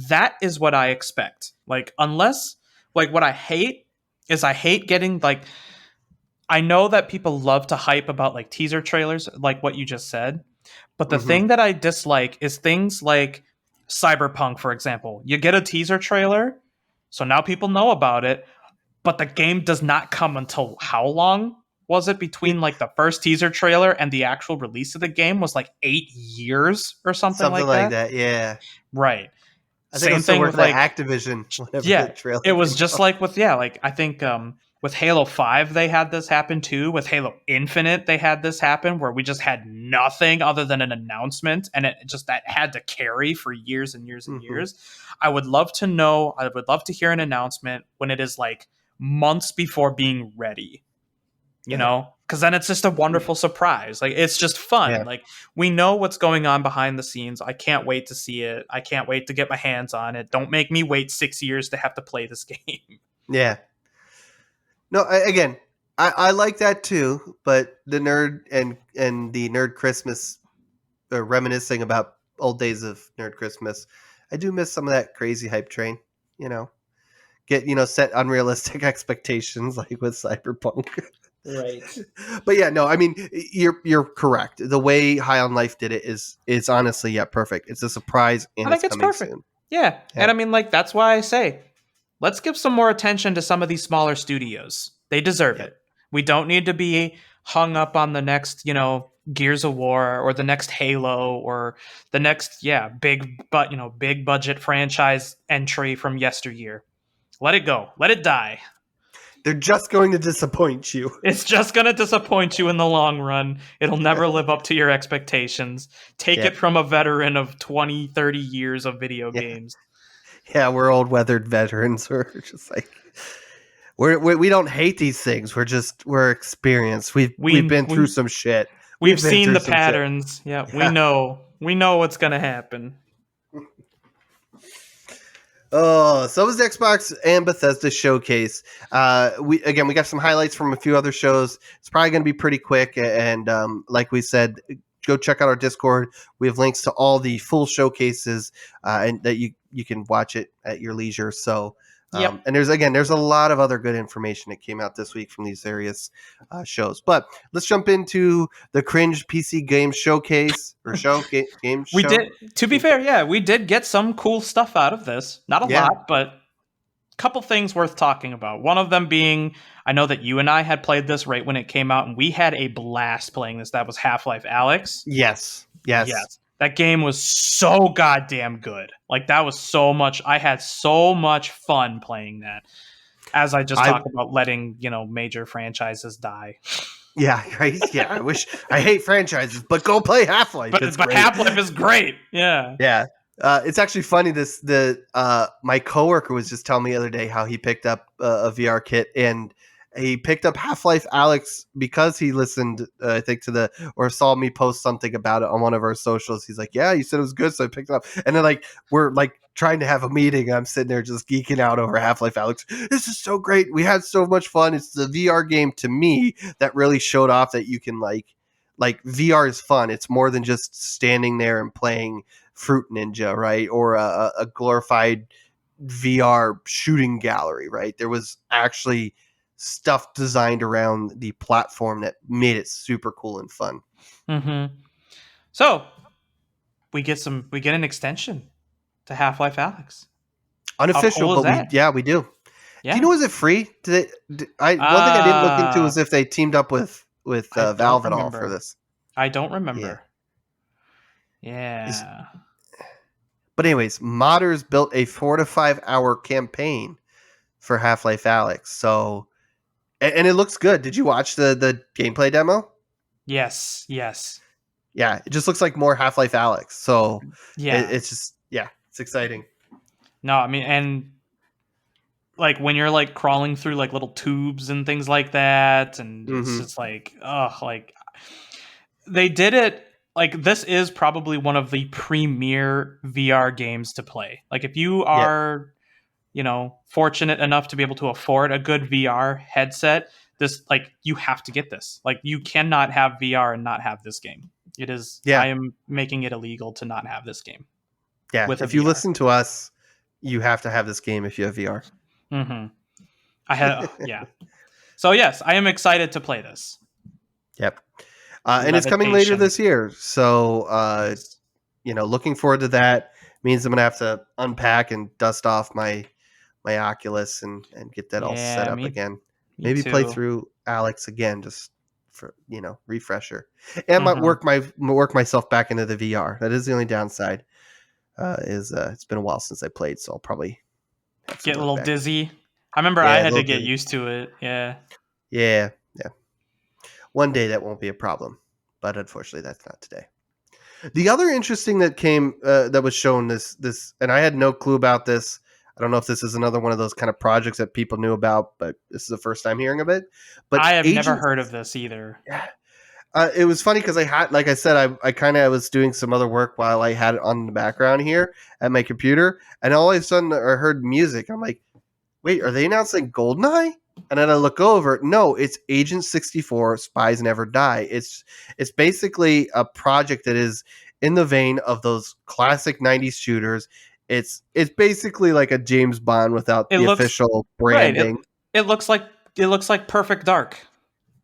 That is what I expect. Like, unless, like, what I hate is I hate getting, like, I know that people love to hype about, like, teaser trailers, like what you just said. But the Hmm. thing that I dislike is things like Cyberpunk, for example. You get a teaser trailer, so now people know about it, but the game does not come until how long? Was it between like the first teaser trailer and the actual release of the game was like 8 years or something Something like like that? that. Yeah. Right. I think I Same was still thing with working at like Activision whenever the yeah, it trailer was came just out. like with like I think with Halo 5 they had this happen too. With Halo Infinite they had this happen where we just had nothing other than an announcement and it just that had to carry for years and years and Hmm. years. I would love to hear an announcement when it is like months before being ready, Yeah. because then it's just a wonderful surprise. Like it's just fun. Yeah. Like we know what's going on behind the scenes. I can't wait to see it. I can't wait to get my hands on it. Don't make me wait 6 years to have to play this game. Yeah. No, again, I like that too, but the nerd and the nerd Christmas, reminiscing about old days of nerd Christmas, I do miss some of that crazy hype train. You know, get set unrealistic expectations like with Cyberpunk. Right. But yeah, no, I mean you're correct. The way High on Life did it is honestly, yeah, perfect. It's a surprise I and it's think it's coming perfect. soon. Yeah. Yeah, And I mean, like, that's why I say, let's give some more attention to some of these smaller studios. They deserve yeah, it. We don't need to be hung up on the next, Gears of War or the next Halo or the next, big budget franchise entry from yesteryear. Let it go. Let it die. they're just going to disappoint you. It's just going to disappoint you in the long run. It'll never live up to your expectations. Take Yeah, it from a veteran of 20, 30 years of video yeah, games. yeah. We're old weathered veterans. We're just like we don't hate these things. We're experienced. We've We been through we some shit. we've We've been seen through the some shit. patterns. Yeah, we Yeah. know. We know what's going to happen. Oh, so was the Xbox and Bethesda showcase. We got some highlights from a few other shows. It's probably going to be pretty quick, and like we said, go check out our Discord. We have links to all the full showcases, and that you can watch it at your leisure. So, Yep. and there's a lot of other good information that came out this week from these various shows. But let's jump into the cringe PC game showcase or game We show. did, to be fair, yeah, we did get some cool stuff out of this. Not a Yeah. lot, but a couple things worth talking about. One of them being, I know that you and I had played this right when it came out, and we had a blast playing this. That was Half-Life Alex. Yes. Yes. Yes. That game was so goddamn good. Like, that was so much. I had so much fun playing that. As I just I talked about letting, major franchises die. Yeah, right. Yeah, I hate franchises, but go play Half-Life. It's But great. Half-Life is great. Yeah. Yeah. It's actually funny. My coworker was just telling me the other day how he picked up a VR kit, and he picked up Half-Life Alex because he listened, I think, or saw me post something about it on one of our socials. He's like, "Yeah, you said it was good, so I picked it up." And then we're trying to have a meeting. I'm sitting there just geeking out over Half-Life Alex. This is so great. We had so much fun. It's the VR game to me that really showed off that you can VR is fun. It's more than just standing there and playing Fruit Ninja, right? Or a glorified VR shooting gallery, right? There was actually stuff designed around the platform that made it super cool and fun. Mm-hmm. So we get an extension to Half-Life Alex. How Unofficial, cool is but that? we do. Do you Yeah. know, is it free? One thing I didn't look into Uh was if they teamed up with I don't Valve at all for remember. this. I don't Yeah. remember. Is Yeah. But anyways, modders built a 4 to 5 hour campaign for Half-Life Alex. So, and it looks good. Did you watch the gameplay demo? Yes. Yes. Yeah, it just looks like more Half-Life Alex. So Yeah. it's just, yeah, it's exciting. No, I mean, and like when you're like crawling through like little tubes and things like that, and it's Mm-hmm. just like, oh, like they did it. Like this is probably one of the premier VR games to play. Like if you Yep. are, fortunate enough to be able to afford a good VR headset, this like you have to get this. Like you cannot have VR and not have this game. It is. Yeah. I am making it illegal to not have this game Yeah. with a If you VR. listen to us, you have to have this game if you have VR. Mm-hmm. I had yeah. So yes, I am excited to play this. Yep. And it's coming later Levitation. this year. So, Yes. looking forward to that. Means I'm going to have to unpack and dust off my Oculus and get that all set Yeah, up me again. me Maybe play too. through Alex again, just for refresher, and might Mm-hmm. work myself back into the VR. That is the only downside. Is It's been a while since I played, so I'll probably have some Get a work little back. dizzy. I remember I Yeah, a had to little get dizzy. used to it. Yeah. Yeah, yeah. One day that won't be a problem, but unfortunately, that's not today. The other interesting that was shown this, and I had no clue about this. I don't know if this is another one of those kind of projects that people knew about, but this is the first time hearing of it. But I have never Agent, heard of this either. yeah, it was funny because I had, like I said, I kind of was doing some other work while I had it on the background here at my computer, and all of a sudden I heard music. I'm like, wait, are they announcing Goldeneye? And then I look over. No, it's Agent 64, Spies Never Die. It's basically a project that is in the vein of those classic 90s shooters. It's basically like a James Bond without It the looks official right. branding. It looks like Perfect Dark.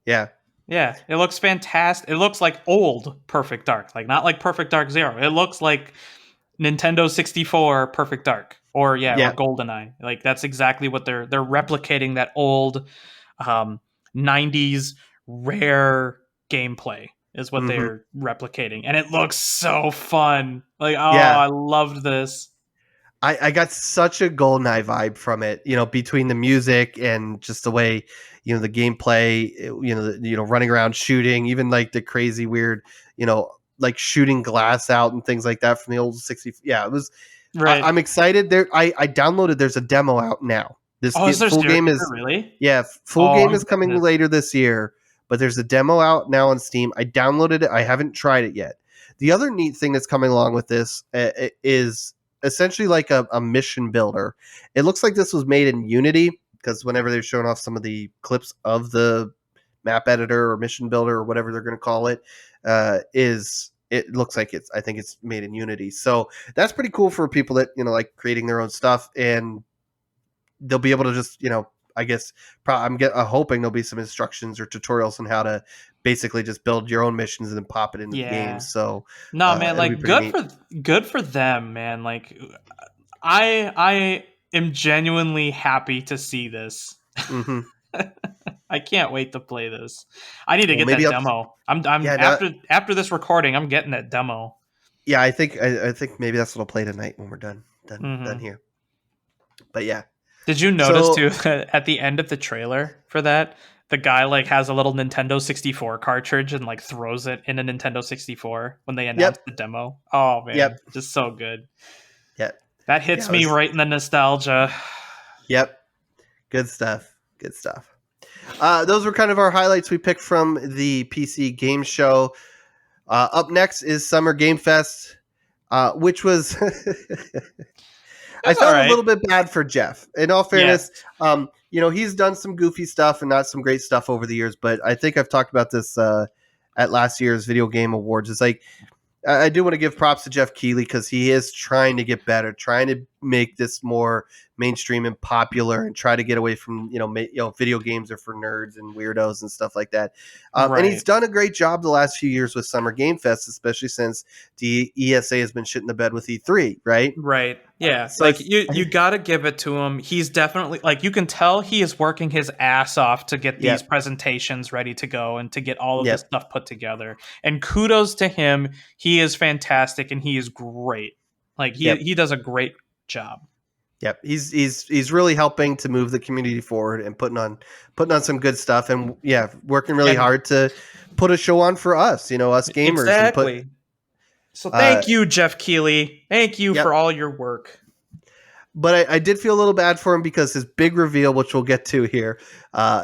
Yeah. Yeah, it looks fantastic. It looks like old Perfect Dark, like not like Perfect Dark Zero. It looks like Nintendo 64 Perfect Dark, or yeah, or Yeah. GoldenEye. Like that's exactly what they're replicating, that old um 90s rare gameplay is what Mhm. they're replicating, and it looks so fun. Like, oh, Yeah. I loved this. I got such a Goldeneye vibe from it, between the music and just the way, the gameplay, running around shooting, even like the crazy weird, like shooting glass out and things like that from the old 60. Yeah, it was. Right. I'm excited. I downloaded. There's a demo out now. Oh, is there Full game is there is, really? yeah, full Oh, game I'm is getting coming this. later this year. But there's a demo out now on Steam. I downloaded it. I haven't tried it yet. The other neat thing that's coming along with this is essentially like a mission builder. It looks like this was made in Unity because whenever they're showing off some of the clips of the map editor or mission builder or whatever they're going to call it, is it looks like I think it's made in Unity. So that's pretty cool for people that like creating their own stuff, and they'll be able to just I guess I'm hoping there'll be some instructions or tutorials on how to basically just build your own missions and then pop it into the game. Yeah. So No, man, it'll be like pretty neat. good for them, man. Like I am genuinely happy to see this. Hmm. I can't wait to play this. I need to Well, get maybe that I'll. demo. I'm Yeah, no, after this recording, I'm getting that demo. yeah. I think maybe that's what I'll play tonight when we're done Hmm. here. But yeah. Did you notice So too that at the end of the trailer for that the guy like has a little Nintendo 64 cartridge and like throws it in a Nintendo 64 when they announced Yep. the demo. Oh man, Yep. just so good. Yep. That Yeah. hits It me was, right in the nostalgia. yep. Good stuff. Good stuff. Those were kind of our highlights we picked from the PC game show. Up next is Summer Game Fest, which was I It's all felt a right. little bit bad for Jeff. In all Yes. fairness, he's done some goofy stuff and not some great stuff over the years, but I think I've talked about this at last year's Video Game Awards. It's like I do want to give props to Jeff Keighley because he is trying to get better, trying to make this more mainstream and popular, and try to get away from video games are for nerds and weirdos and stuff like that. And he's Right. done a great job the last few years with Summer Game Fest, especially since the ESA has been shit in the bed with E3, right? Right. Yeah. So Like you got to give it to him. He's definitely like you can tell he is working his ass off to get these yep, presentations ready to go and to get all of this yep, stuff put together. And kudos to him. He is fantastic and he is great. Like yep. he does a great job. Yep, he's really helping to move the community forward and putting on some good stuff, and working really And hard to put a show on for us, us gamers, and put exactly. So uh thank you, Jeff Keighley. Thank you yep. for all your work. But I did feel a little bad for him because his big reveal, which we'll get to here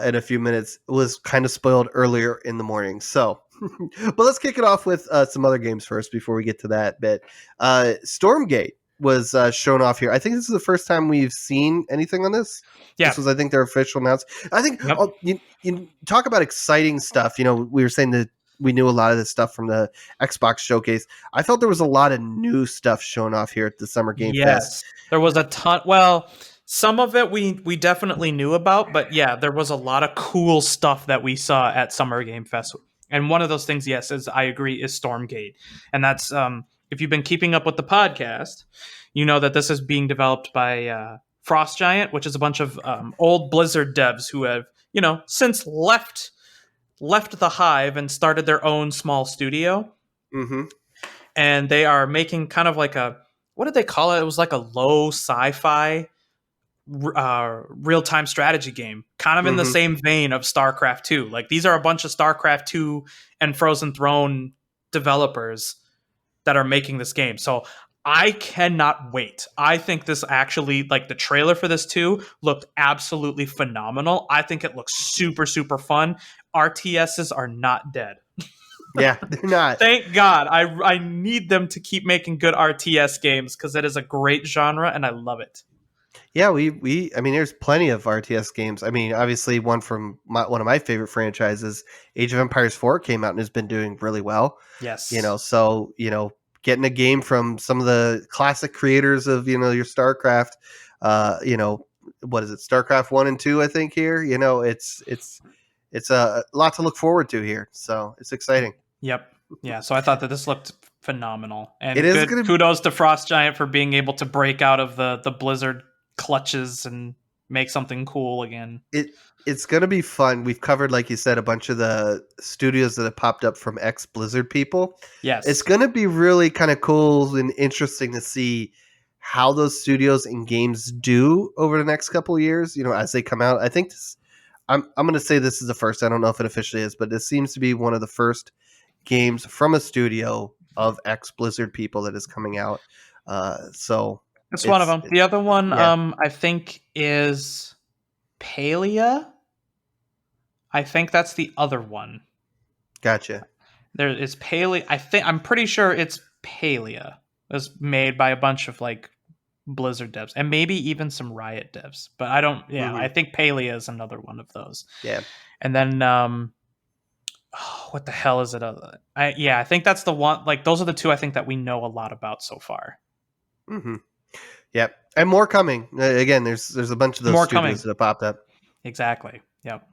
in a few minutes, was kind of spoiled earlier in the morning. So, but let's kick it off with some other games first before we get to that bit. Stormgate was shown off here. I think this is the first time we've seen anything on this. Yeah. This was, I think, their official announcement. I think Yep. you talk about exciting stuff. We were saying that we knew a lot of this stuff from the Xbox showcase. I felt there was a lot of new stuff shown off here at the Summer Game Fest. There was a ton. Well, some of it we definitely knew about, but yeah, there was a lot of cool stuff that we saw at Summer Game Fest. And one of those things, yes, is I agree, is Stormgate, and that's if you've been keeping up with the podcast, you know that this is being developed by Frost Giant, which is a bunch of old Blizzard devs who have since left the hive and started their own small studio. Mm-hmm. And they are making kind of like a what did they call it? It was like a low sci-fi real-time strategy game, kind of in the Mm-hmm. same vein of StarCraft 2. Like these are a bunch of StarCraft 2 and Frozen Throne developers that are making this game. So I cannot wait. I think this actually, like the trailer for this too, looked absolutely phenomenal. I think it looks super, super fun. RTSs are not dead. Yeah, they're not. Thank God. I need them to keep making good RTS games because it is a great genre and I love it. Yeah, I mean, there's plenty of RTS games. I mean, obviously, one from one of my favorite franchises, Age of Empires 4, came out and has been doing really well. Yes. So getting a game from some of the classic creators of your StarCraft, what is it, StarCraft 1 and 2? I think here, it's a lot to look forward to here. So it's exciting. Yep. Yeah. So I thought that this looked phenomenal, and It is good gonna be- kudos to Frost Giant for being able to break out of the Blizzard clutches and make something cool again. It's going to be fun. We've covered, like you said, a bunch of the studios that have popped up from ex-Blizzard people. Yes. It's going to be really kind of cool and interesting to see how those studios and games do over the next couple of years, as they come out. I think I'm going to say this is the first. I don't know if it officially is, but this seems to be one of the first games from a studio of ex-Blizzard people that is coming out. So it's one of them. The other one, yeah. I think is Palia. I think that's the other one. Gotcha. There is Palia. I'm pretty sure it's Palia. It was made by a bunch of like Blizzard devs and maybe even some Riot devs, but I don't. Yeah, I think Palia is another one of those. Yeah. And then, what the hell is it? I think that's the one. Like those are the two I think that we know a lot about so far. Mm-hmm. Yep, and more coming. Again, there's a bunch of those studios that have popped up. Exactly. Yep.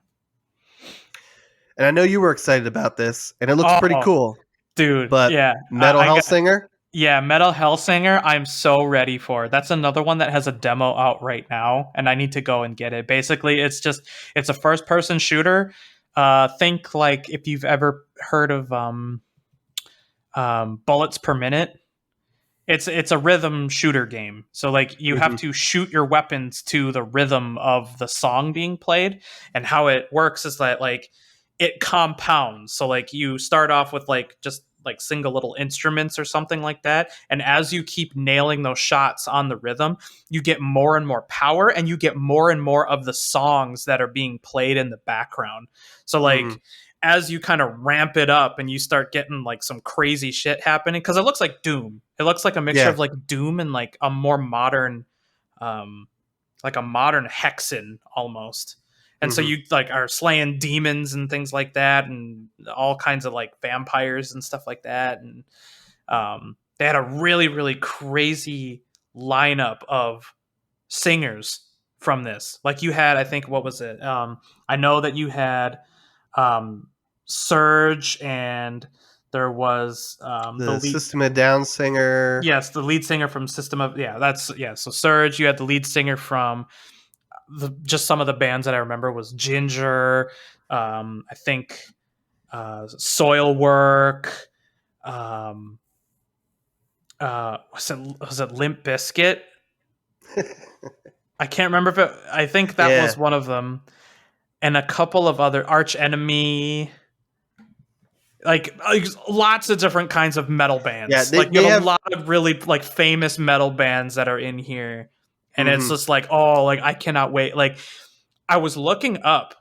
And I know you were excited about this, and it looks pretty cool, dude. But yeah, Metal Hellsinger. Yeah, Metal Hellsinger. I'm so ready for. That's another one that has a demo out right now, and I need to go and get it. Basically, it's a first-person shooter. Think like if you've ever heard of bullets per minute. it's a rhythm shooter game. So like you have Hmm. to shoot your weapons to the rhythm of the song being played, and how it works is that like it compounds. So like you start off with like just like single little instruments or something like that, and as you keep nailing those shots on the rhythm, you get more and more power, and you get more and more of the songs that are being played in the background. So Hmm. like as you kind of ramp it up and you start getting like some crazy shit happening, because it looks like Doom. It looks like a mixture Yeah. of like Doom and like a more modern, like a modern Hexen almost. And so Hmm. you like are slaying demons and things like that, and all kinds of like vampires and stuff like that. And they had a really crazy lineup of singers from this. Like you had, I think, what was it? I know that you had um, Surge, and there was the The lead. System of Down singer. Yes, the lead singer from System of that's So Surge. You had the lead singer from just some of the bands that I remember was Ginger. I think Soilwork. Um, was it Limp Bizkit? I can't remember if it. I think that Yeah. was one of them, and a couple of other Arch Enemy. Like lots of different kinds of metal Yeah. bands. They Like you they have a have. lot of really like famous metal bands that are in here, and it's Hmm. just like, oh, like I cannot wait. Like I was looking up.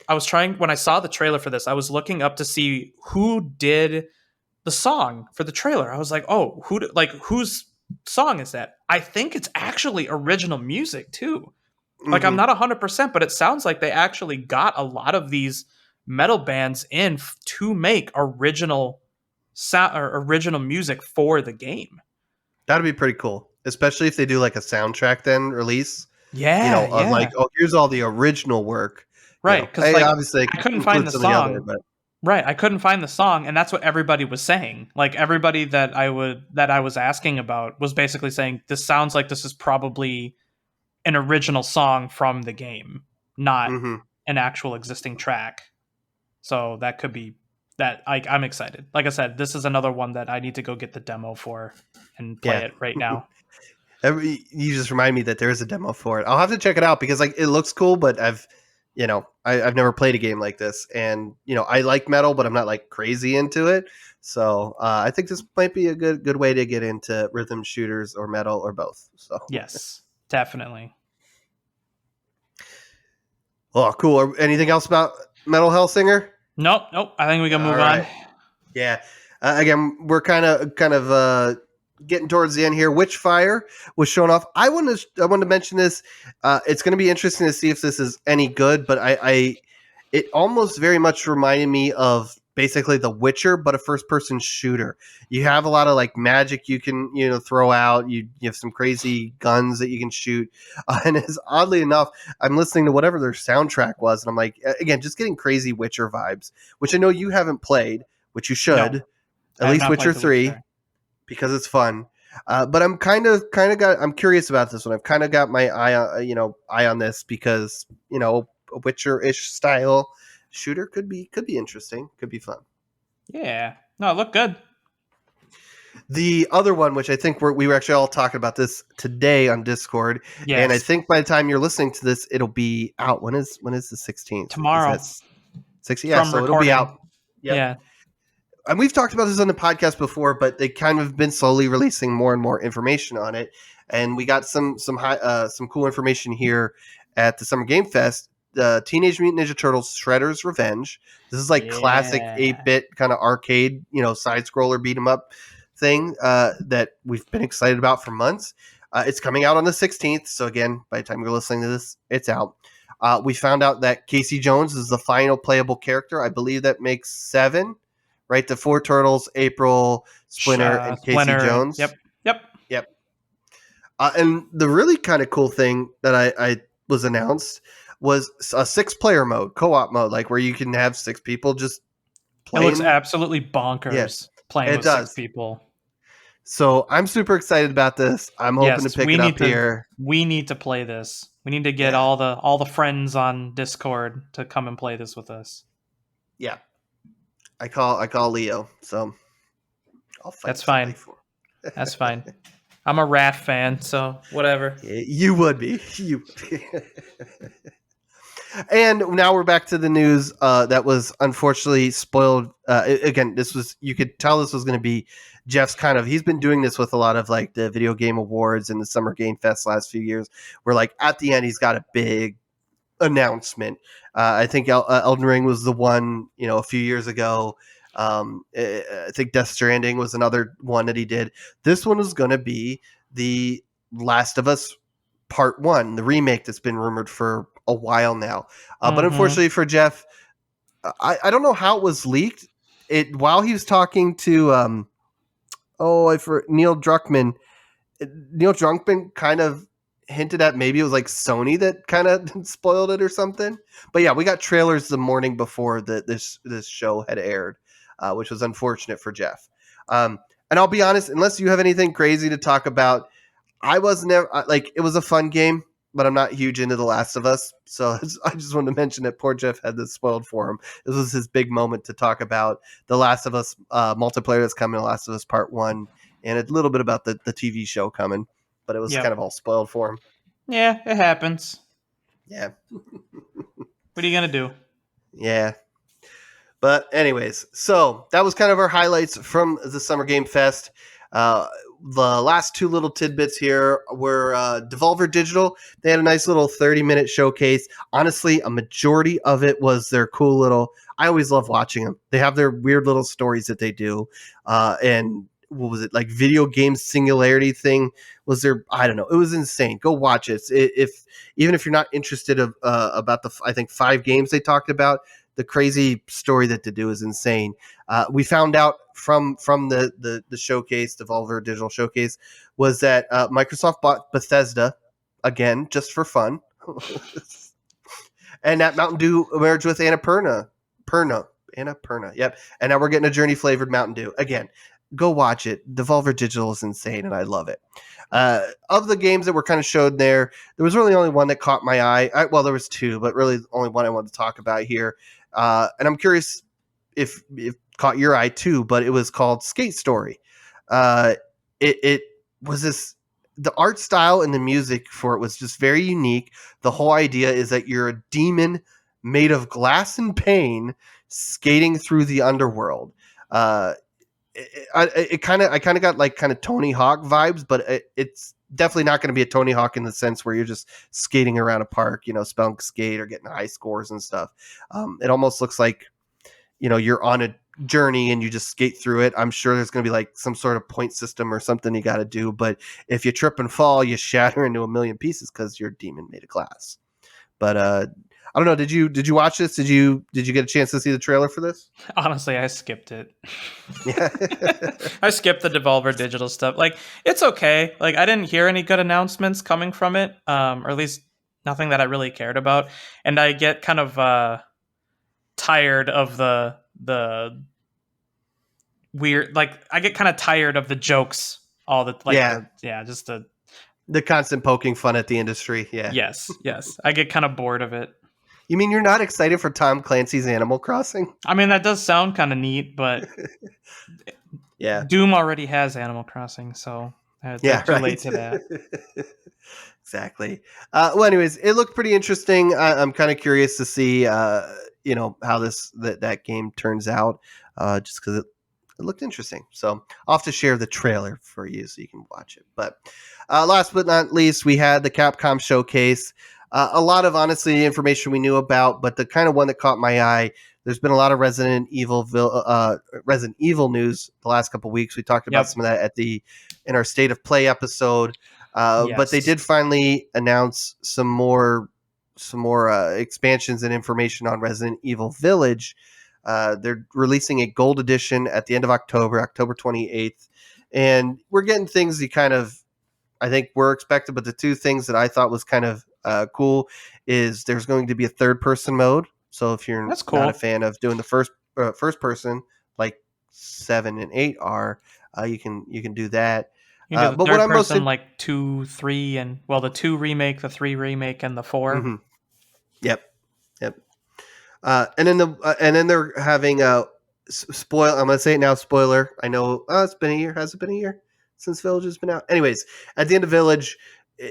I was trying when I saw the trailer for this. I was looking up to see who did the song for the trailer. I was like, oh, whose song is that? I think it's actually original music too. Like I'm Hmm. not 100%, but it sounds like they actually got a lot of these metal bands in to make original sound or original music for the game. That'd be pretty cool, especially if they do like a soundtrack then release. Yeah, Of like, yeah. oh, here's all the original work. Right, cuz I like obviously I couldn't find include the some of the other, song. but Right, I couldn't find the song, and that's what everybody was saying. Like everybody that I was asking about was basically saying this sounds like this is probably an original song from the game, not hmm an actual existing track. So that could be that. I'm excited. Like I said, this is another one that I need to go get the demo for and play yeah. it right now. You just remind me that there is a demo for it. I'll have to check it out because like it looks cool, but I've never played a game like this, and I like metal, but I'm not like crazy into it. So I think this might be a good way to get into rhythm shooters or metal or both. So Yes, definitely. oh, cool. Anything else about Metal Hellsinger? Nope. I think we can All move on. right. Yeah. Again, we're kind of getting towards the end here. Witchfire was shown off. I want to mention this. It's going to be interesting to see if this is any good, but it almost very much reminded me of basically The Witcher, but a first-person shooter. You have a lot of like magic you can throw out. You have some crazy guns that you can shoot, and it's oddly enough, I'm listening to whatever their soundtrack was, and I'm like, again, just getting crazy Witcher vibes, which I know you haven't played, which you No, should, at I have least not Witcher played The 3, Witcher. because it's fun. But I'm curious about this one. I've kind of got my eye on this because a Witcher-ish style shooter could be interesting, could be fun. Yeah. No, it looked good. The other one, which I think we were actually all talking about this today on Discord, and I Yes. think by the time you're listening to this, it'll be out. When is the 16th? Is Tomorrow that 60? Yeah, from so it'll be out. recording. Yep. Yeah. And we've talked about this on the podcast before, but they kind of been slowly releasing more and more information on it. And we got some cool information here at the Summer Game Fest. The Teenage Mutant Ninja Turtles Shredder's Revenge. This is like classic Yeah. 8-bit kind of arcade, side scroller beat 'em up thing that we've been excited about for months. It's coming out on the 16th. So again, by the time you're listening to this, it's out. We found out that Casey Jones is the final playable character. I believe that makes 7, right? The 4 Turtles, April, Splinter, and Casey Splinter and Jones. yep. Yep. And the really kind of cool thing that I was announced was a 6-player mode, co-op mode, like where you can have 6 people just It looks playing. absolutely Yeah, bonkers playing it with 6 does. people. So I'm super excited about this. I'm hoping to Yes, pick it up here. we need to play this. We need to get Yeah, all the friends on Discord to come and play this with us. yeah. I call Leo, so I'll fight That's somebody fine. for him. That's fine. I'm a Raph fan, so whatever. You would be. You would be. And now we're back to the news that was unfortunately spoiled. Again, this was, you could tell this was going to be Jeff's kind of, he's been doing this with a lot of like the video game awards and the Summer Game Fest last few years, where like at the end he's got a big announcement. I think Elden Ring was the one, a few years ago. I think Death Stranding was another one that he did. This one is going to be the Last of Us Part 1, the remake that's been rumored for a while now. But unfortunately for Jeff, I don't know how it was leaked. While he was talking to for Neil Druckmann. Neil Druckmann kind of hinted at maybe it was like Sony that kind of spoiled it or something. But yeah, we got trailers the morning before this show had aired, which was unfortunate for Jeff. And I'll be honest, unless you have anything crazy to talk about, I was never like, it was a fun game, but I'm not huge into The Last of Us. So I just wanted to mention that poor Jeff had this spoiled for him. This was his big moment to talk about The Last of Us multiplayer that's coming, The Last of Us Part 1, and a little bit about the TV show coming. But it was kind of all spoiled for him. Yeah, it happens. Yeah. What are you going to do? Yeah. But anyways, so that was kind of our highlights from the Summer Game Fest. The last two little tidbits here were Devolver Digital. They had a nice little 30-minute showcase. Honestly, a majority of it was their cool little, I always love watching them. They have their weird little stories that they do. And what was it, like video game singularity thing was there? I don't know. It was insane. Go watch it. Even if you're not interested about the, I think 5 games they talked about, the crazy story that they do is insane. We found out from the showcase, Devolver Digital Showcase, was that Microsoft bought Bethesda again just for fun, and that Mountain Dew merged with Annapurna. Yep. And now we're getting a Journey flavored Mountain Dew again. Go watch it. Devolver Digital is insane, and I love it. Of the games that were kind of showed there was really only one that caught my eye. Well, there was 2, but really only one I wanted to talk about here. And I'm curious if caught your eye too, but it was called Skate Story. It was this, the art style and the music for it was just very unique. The whole idea is that you're a demon made of glass and pain skating through the underworld. I kind of got like kind of Tony Hawk vibes, but it's definitely not going to be a Tony Hawk in the sense where you're just skating around a park, spelunk skate or getting high scores and stuff. It almost looks like, you're on a journey and you just skate through it. I'm sure there's going to be like some sort of point system or something you got to do, but if you trip and fall, you shatter into a million pieces because you're a demon made of glass. But I don't know. Did you watch this? Did you get a chance to see the trailer for this? Honestly, I skipped it. Yeah. I skipped the Devolver Digital stuff. Like, it's okay. Like, I didn't hear any good announcements coming from it, or at least nothing that I really cared about. And I get kind of tired of the weird. Like, I get kind of tired of the jokes. All the just the constant poking fun at the industry. Yeah. Yes. I get kind of bored of it. You mean you're not excited for Tom Clancy's Animal Crossing? I mean, that does sound kind of neat, but yeah, Doom already has Animal Crossing, so it's too late to that. Exactly. Well, anyways, it looked pretty interesting. I'm kind of curious to see, how that game turns out, just because it looked interesting. So I'll have to share the trailer for you so you can watch it. But last but not least, we had the Capcom showcase. A lot of, honestly, information we knew about, but the kind of one that caught my eye, there's been a lot of Resident Evil news the last couple of weeks. We talked about some of that in our State of Play episode. But they did finally announce some more expansions and information on Resident Evil Village. They're releasing a gold edition at the end of October 28th. And we're getting things you kind of, I think, were expected. But the 2 things that I thought was kind of cool is there's going to be a 3rd-person mode. So if you're not a fan of doing the first person like 7 and 8 are, you can do that. You can do the third person, like 2, 3, and the 2 remake, the 3 remake, and the 4. Mm-hmm. Yep. And then they're having I'm gonna say it now. Spoiler. I know. It's been a year. Has it been a year since Village has been out. Anyways, at the end of Village,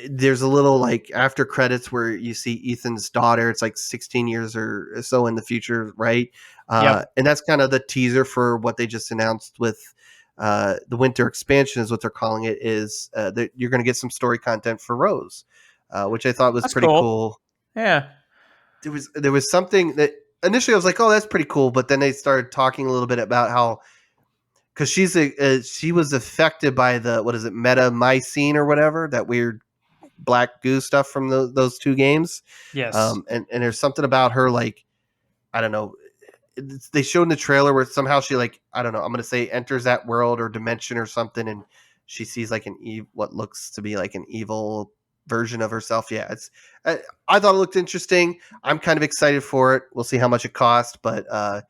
there's a little like after credits where you see Ethan's daughter. It's like 16 years or so in the future, right? Yep. And that's kind of the teaser for what they just announced with the winter expansion, is what they're calling it. Is that you're going to get some story content for Rose, which I thought was That's pretty cool. cool. Yeah. There was something that initially I was like, oh, that's pretty cool, but then they started talking a little bit about how, because she was affected by the, what is it, metamycene or whatever, that weird black goo stuff from those two games. Yes. And there's something about her, like, I don't know, they showed in the trailer where somehow she, like, I don't know, I'm gonna say enters that world or dimension or something, and she sees like what looks to be like an evil version of herself. Yeah, I thought it looked interesting. I'm kind of excited for it. We'll see how much it costs, but I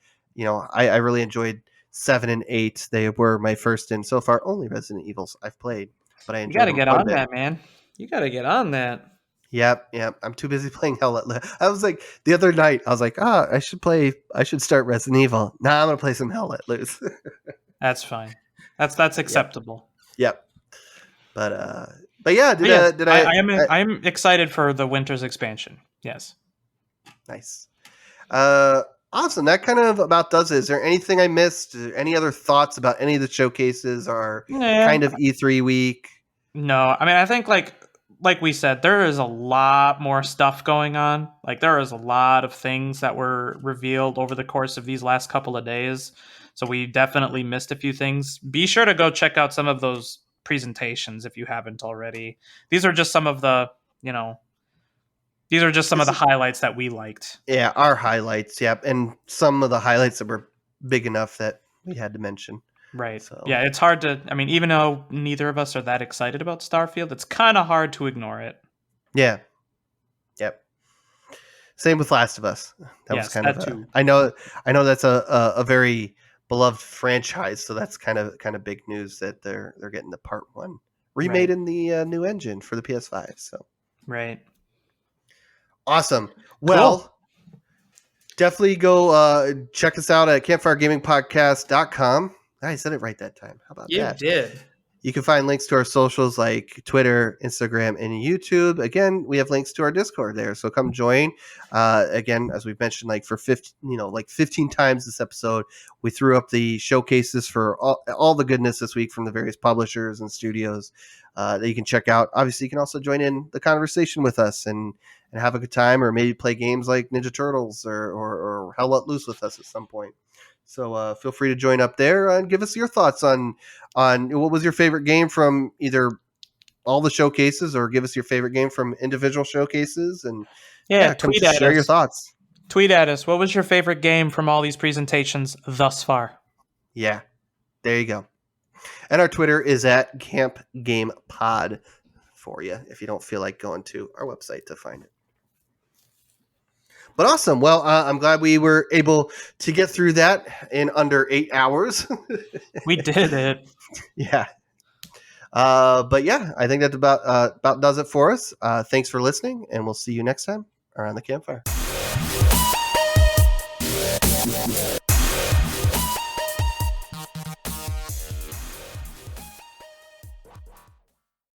really enjoyed 7 and 8. They were my first and so far only Resident Evils I've played, but I You got enjoyed to them get quite a on bit. that, man. You got to get on that. Yep. I'm too busy playing Hell. I was like, the other night, I was like, I should start Resident Evil. Nah, I'm gonna play some Hell Let Loose. That's fine. That's Yep. acceptable. Yep. But yeah, But yes, did I'm excited for the winter's expansion. Yes. nice. Awesome. That kind of about does it. Is there anything I missed? Any other thoughts about any of the showcases or Yeah. kind of E3 week? No, I mean, I think like we said, there is a lot more stuff going on. Like there is a lot of things that were revealed over the course of these last couple of days. So we definitely missed a few things. Be sure to go check out some of those presentations if you haven't already. These are just some of the, these are just some of the highlights that we liked. Yeah, our highlights. Yep, and some of the highlights that were big enough that we had to mention. Right. So Yeah, it's hard to, I mean, even though neither of us are that excited about Starfield, it's kind of hard to ignore it. yeah, yep. Same with Last of Us. That was Yes, kind of that too. I know that's a very beloved franchise, so that's kind of big news that they're getting the part 1 remade Right. in the new engine for the PS5. So Right. awesome. Cool. Well, definitely go check us out at campfiregamingpodcast.com. I said it right that time. How about that? did. You can find links to our socials like Twitter, Instagram, and YouTube. Again, we have links to our Discord there, so come join. Again, as we've mentioned, like for 15 times this episode, we threw up the showcases for all the goodness this week from the various publishers and studios that you can check out. Obviously, you can also join in the conversation with us and have a good time, or maybe play games like Ninja Turtles or Hell Let Loose with us at some point. So feel free to join up there and give us your thoughts on what was your favorite game from either all the showcases, or give us your favorite game from individual showcases, and Yeah, come tweet just at share your us. thoughts. Tweet at us. What was your favorite game from all these presentations thus far? Yeah, there you go. And our Twitter is at Camp Game Pod for you if you don't feel like going to our website to find it. But awesome. Well, I'm glad we were able to get through that in under 8 hours. We did it. Yeah. But yeah, I think that about does it for us. Thanks for listening, and we'll see you next time around the campfire.